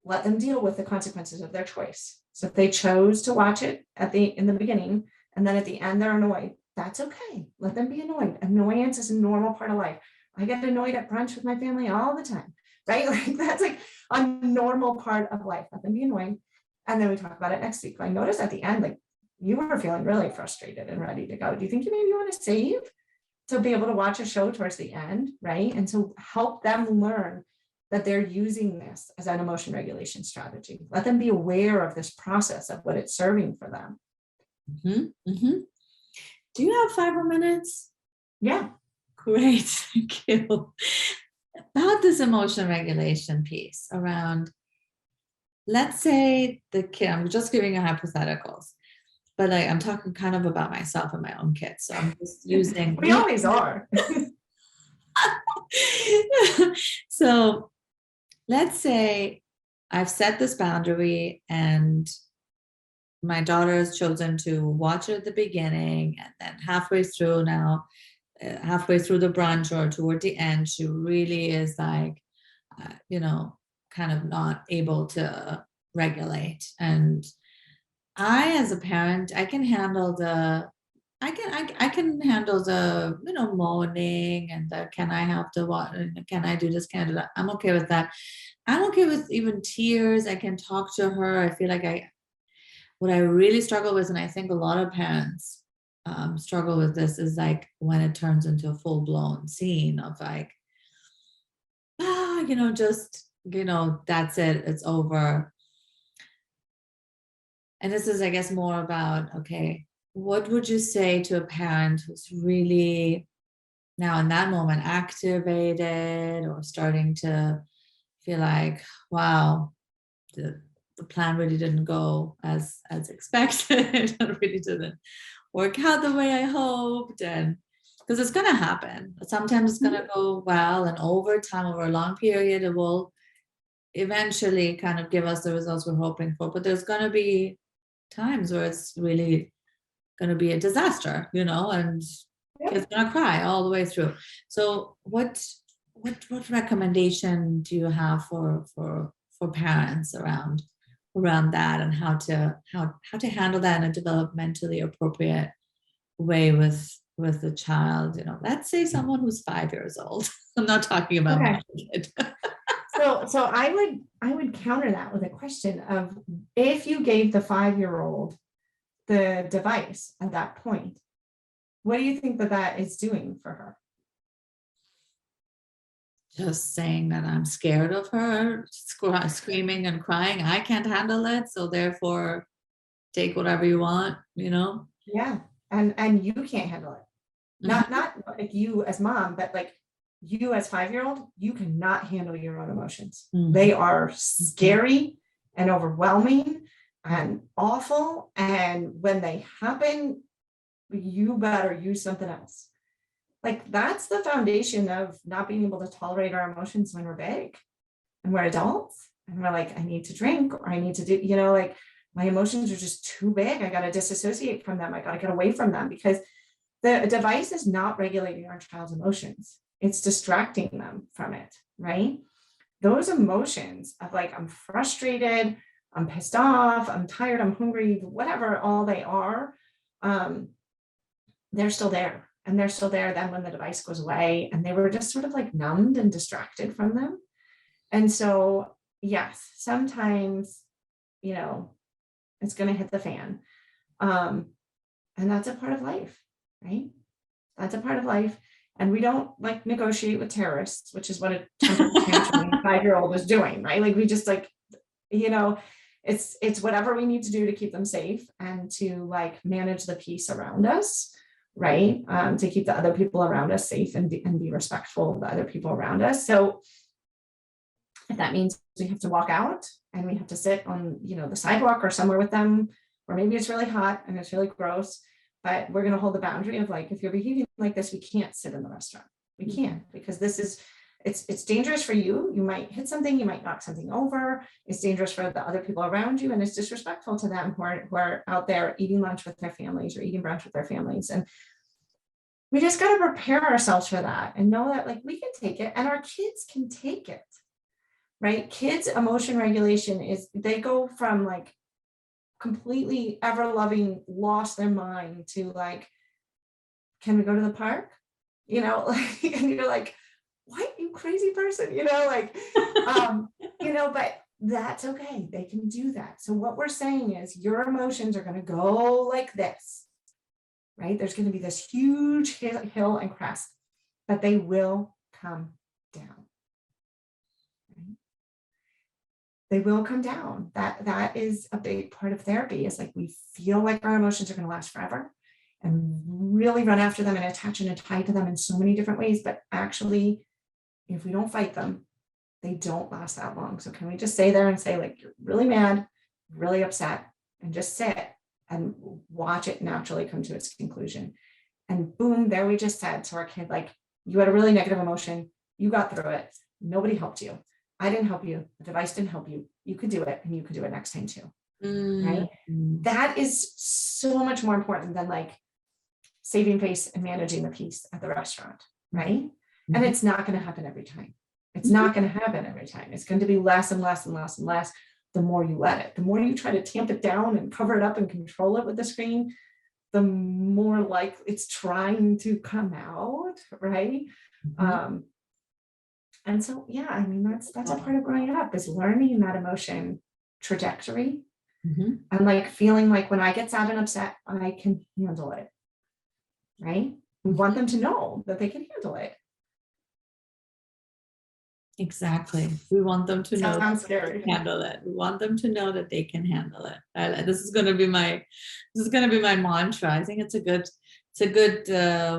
Speaker 2: let them deal with the consequences of their choice. So if they chose to watch it in the beginning, and then at the end they're annoyed, that's okay. Let them be annoyed. Annoyance is a normal part of life. I get annoyed at brunch with my family all the time, right? Like that's like a normal part of life. Let them be annoyed. And then we talk about it next week. I noticed at the end, like you were feeling really frustrated and ready to go. Do you think you maybe want to save to be able to watch a show towards the end, right? And so help them learn that they're using this as an emotion regulation strategy. Let them be aware of this process of what it's serving for them.
Speaker 1: Do you have 5 more minutes?
Speaker 2: Yeah.
Speaker 1: Great, thank you. About this emotion regulation piece around, let's say the kid, I'm just giving you hypotheticals, but like I'm talking kind of about myself and my own kids. So I'm just using.
Speaker 2: We always are.
Speaker 1: So let's say I've set this boundary and my daughter has chosen to watch it at the beginning, and then halfway through the brunch or toward the end, she really is like, kind of not able to regulate. And I, as a parent, I can handle the moaning and the can I have to what, can I do this, can I do that? I'm okay with that. I'm okay with even tears. I can talk to her. I feel like what I really struggle with, and I think a lot of parents struggle with this, is like when it turns into a full-blown scene of like, that's it, it's over. And this is, I guess, more about, okay, what would you say to a parent who's really now in that moment activated or starting to feel like, wow, the plan really didn't go as expected and really didn't work out the way I hoped. And because it's going to happen, sometimes it's going to go well, and over time, over a long period, it will eventually kind of give us the results we're hoping for. But there's going to be times where it's really going to be a disaster, and kids are going to cry all the way through. So what recommendation do you have for parents around that, and how to handle that in a developmentally appropriate way with the child? Let's say someone who's 5 years old. I'm not talking about my kid.
Speaker 2: So I would counter that with a question of, if you gave the 5-year-old the device at that point, what do you think that is doing for her?
Speaker 1: Just saying that I'm scared of her, screaming and crying. I can't handle it, so therefore take whatever you want,
Speaker 2: Yeah, and you can't handle it. Not like you as mom, but like you as 5-year-old, you cannot handle your own emotions. They are scary and overwhelming and awful, and when they happen, you better use something else. Like, that's the foundation of not being able to tolerate our emotions when we're big and we're adults and we're like, I need to drink, or I need to do, like, my emotions are just too big. I got to disassociate from them. I got to get away from them, because the device is not regulating our child's emotions. It's distracting them from it, right? Those emotions of like, I'm frustrated, I'm pissed off, I'm tired, I'm hungry, whatever all they are, they're still there. And they're still there then when the device goes away, and they were just sort of like numbed and distracted from them. And so, yes, sometimes, it's going to hit the fan. And that's a part of life, right? That's a part of life. And we don't like negotiate with terrorists, which is what a 5-year-old was doing, right? Like, we just like, it's whatever we need to do to keep them safe and to like manage the peace around us, right? To keep the other people around us safe and be respectful of the other people around us. So if that means we have to walk out and we have to sit on, the sidewalk or somewhere with them, or maybe it's really hot and it's really gross, but we're going to hold the boundary of like, if you're behaving like this, we can't sit in the restaurant. We can't, because this is, it's dangerous for you. You might hit something, you might knock something over. It's dangerous for the other people around you, and it's disrespectful to them who are out there eating lunch with their families or eating brunch with their families. And we just got to prepare ourselves for that and know that like we can take it, and our kids can take it, right? Kids' emotion regulation is, they go from like completely ever loving, lost their mind, to like, can we go to the park? Like, and you're like, what, you crazy person, but that's okay. They can do that. So what we're saying is, your emotions are going to go like this, right? There's going to be this huge hill and crest, but they will come down. Right? They will come down. That is a big part of therapy, is like, we feel like our emotions are going to last forever. and really run after them and attach and tie to them in so many different ways. But actually, if we don't fight them, they don't last that long. So can we just stay there and say, like, you're really mad, really upset, and just sit and watch it naturally come to its conclusion. And boom, there we just said to our kid, like, you had a really negative emotion. You got through it. Nobody helped you. I didn't help you. The device didn't help you. You could do it, and you could do it next time too. Right? That is so much more important than like saving face and managing the peace at the restaurant. Right? And it's not going to happen every time. It's not going to happen every time. It's going to be less and less and less and less the more you let it. The more you try to tamp it down and cover it up and control it with the screen, the more like it's trying to come out, right? And so, yeah, I mean, that's a part of growing up, is learning that emotion trajectory, and like feeling like when I get sad and upset, I can handle it, right? We want them to know that they can handle it.
Speaker 1: Exactly. We want them to know
Speaker 2: Sounds scary.
Speaker 1: handle it. We want them to know that they can handle it. This is going to be my mantra. I think it's a good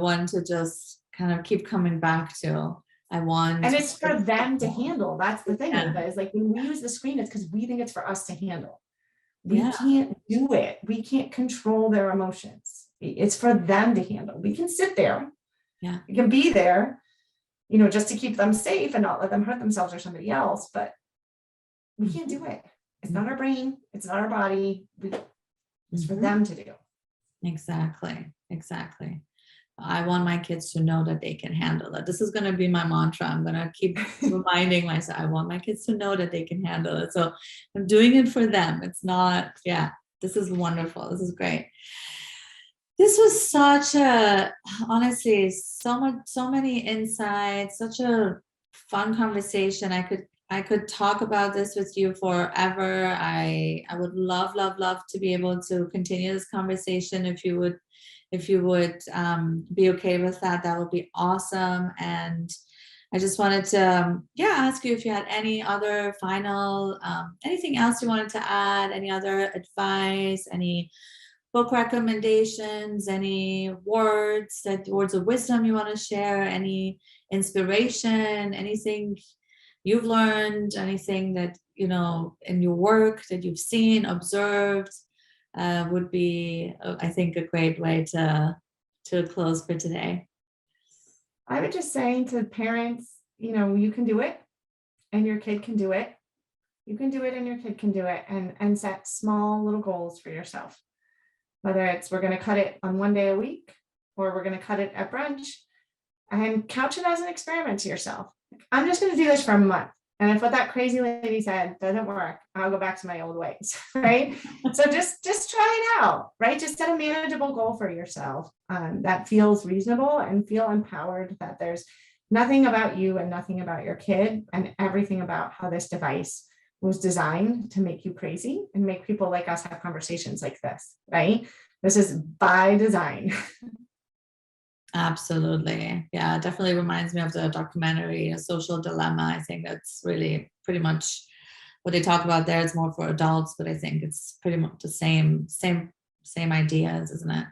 Speaker 1: one to just kind of keep coming back to. And
Speaker 2: it's for them to handle. That's the thing.
Speaker 1: Yeah.
Speaker 2: Is like when we use the screen, it's because we think it's for us to handle. We can't do it. We can't control their emotions. It's for them to handle. We can sit there.
Speaker 1: Yeah.
Speaker 2: We can be there, just to keep them safe and not let them hurt themselves or somebody else. But we can't do it. It's not our brain. It's not our body. It's for them to do.
Speaker 1: Exactly. I want my kids to know that they can handle it. This is going to be my mantra. I'm going to keep reminding myself, I want my kids to know that they can handle it. So I'm doing it for them. It's not, this is wonderful. This is great. This was honestly, so many insights, such a fun conversation. I could talk about this with you forever. I would love to be able to continue this conversation. If you would be okay with that, that would be awesome. And I just wanted to, ask you if you had any other final, anything else you wanted to add, any other advice, any book recommendations, any words of wisdom you want to share, any inspiration, anything you've learned, anything that, in your work that you've seen, observed, would be, I think, a great way to close for today.
Speaker 2: I would just say to parents, you can do it and your kid can do it. You can do it and your kid can do it, and set small little goals for yourself. Whether it's we're going to cut it on one day a week, or we're going to cut it at brunch, and couch it as an experiment to yourself. I'm just going to do this for a month. And if what that crazy lady said doesn't work, I'll go back to my old ways, right? So just try it out, right? Just set a manageable goal for yourself that feels reasonable, and feel empowered that there's nothing about you and nothing about your kid and everything about how this device was designed to make you crazy and make people like us have conversations like this, right? This is by design.
Speaker 1: Absolutely. Yeah, it definitely reminds me of the documentary, A Social Dilemma. I think that's really pretty much what they talk about there. It's more for adults, but I think it's pretty much the same ideas, isn't it?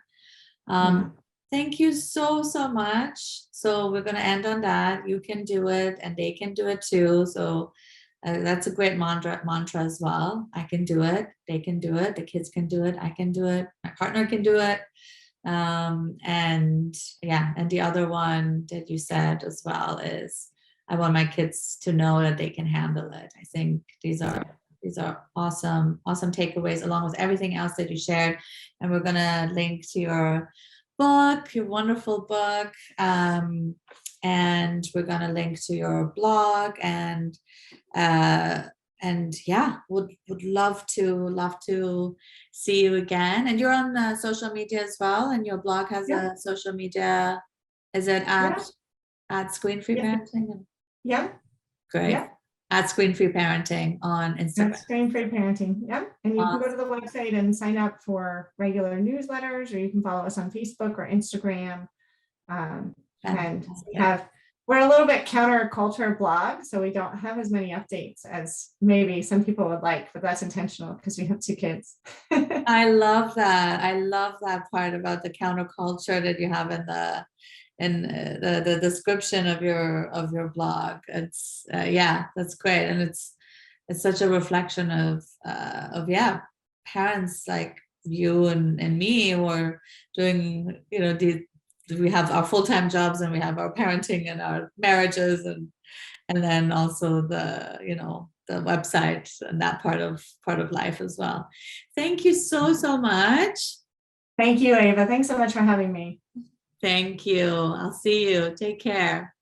Speaker 1: Thank you so much. So we're going to end on that. You can do it and they can do it too. So that's a great mantra as well. I can do it. They can do it. The kids can do it. I can do it. My partner can do it. And the other one that you said as well is, I want my kids to know that they can handle it. I think these are awesome takeaways, along with everything else that you shared. And we're going to link to your book, your wonderful book. And we're going to link to your blog, and would love to see you again. And you're on social media as well, and your blog has a social media. Is it at Screen Free Parenting?
Speaker 2: Yeah.
Speaker 1: Great. Yeah. At Screen Free Parenting on Instagram.
Speaker 2: At Screen Free Parenting. Yeah. And you can go to the website and sign up for regular newsletters, or you can follow us on Facebook or Instagram. And we have we're a little bit counterculture blog, so we don't have as many updates as maybe some people would like, but that's intentional because we have 2 kids.
Speaker 1: I love that. I love that part about the counterculture that you have in the description of your blog. It's yeah, that's great, and it's such a reflection of yeah, parents like you and me who are doing, you know, we have our full-time jobs and we have our parenting and our marriages and then also the, you know, the website and that part of life as well. Thank you so much.
Speaker 2: Thank you, Ava. Thanks so much for having me.
Speaker 1: Thank you. I'll see you. Take care.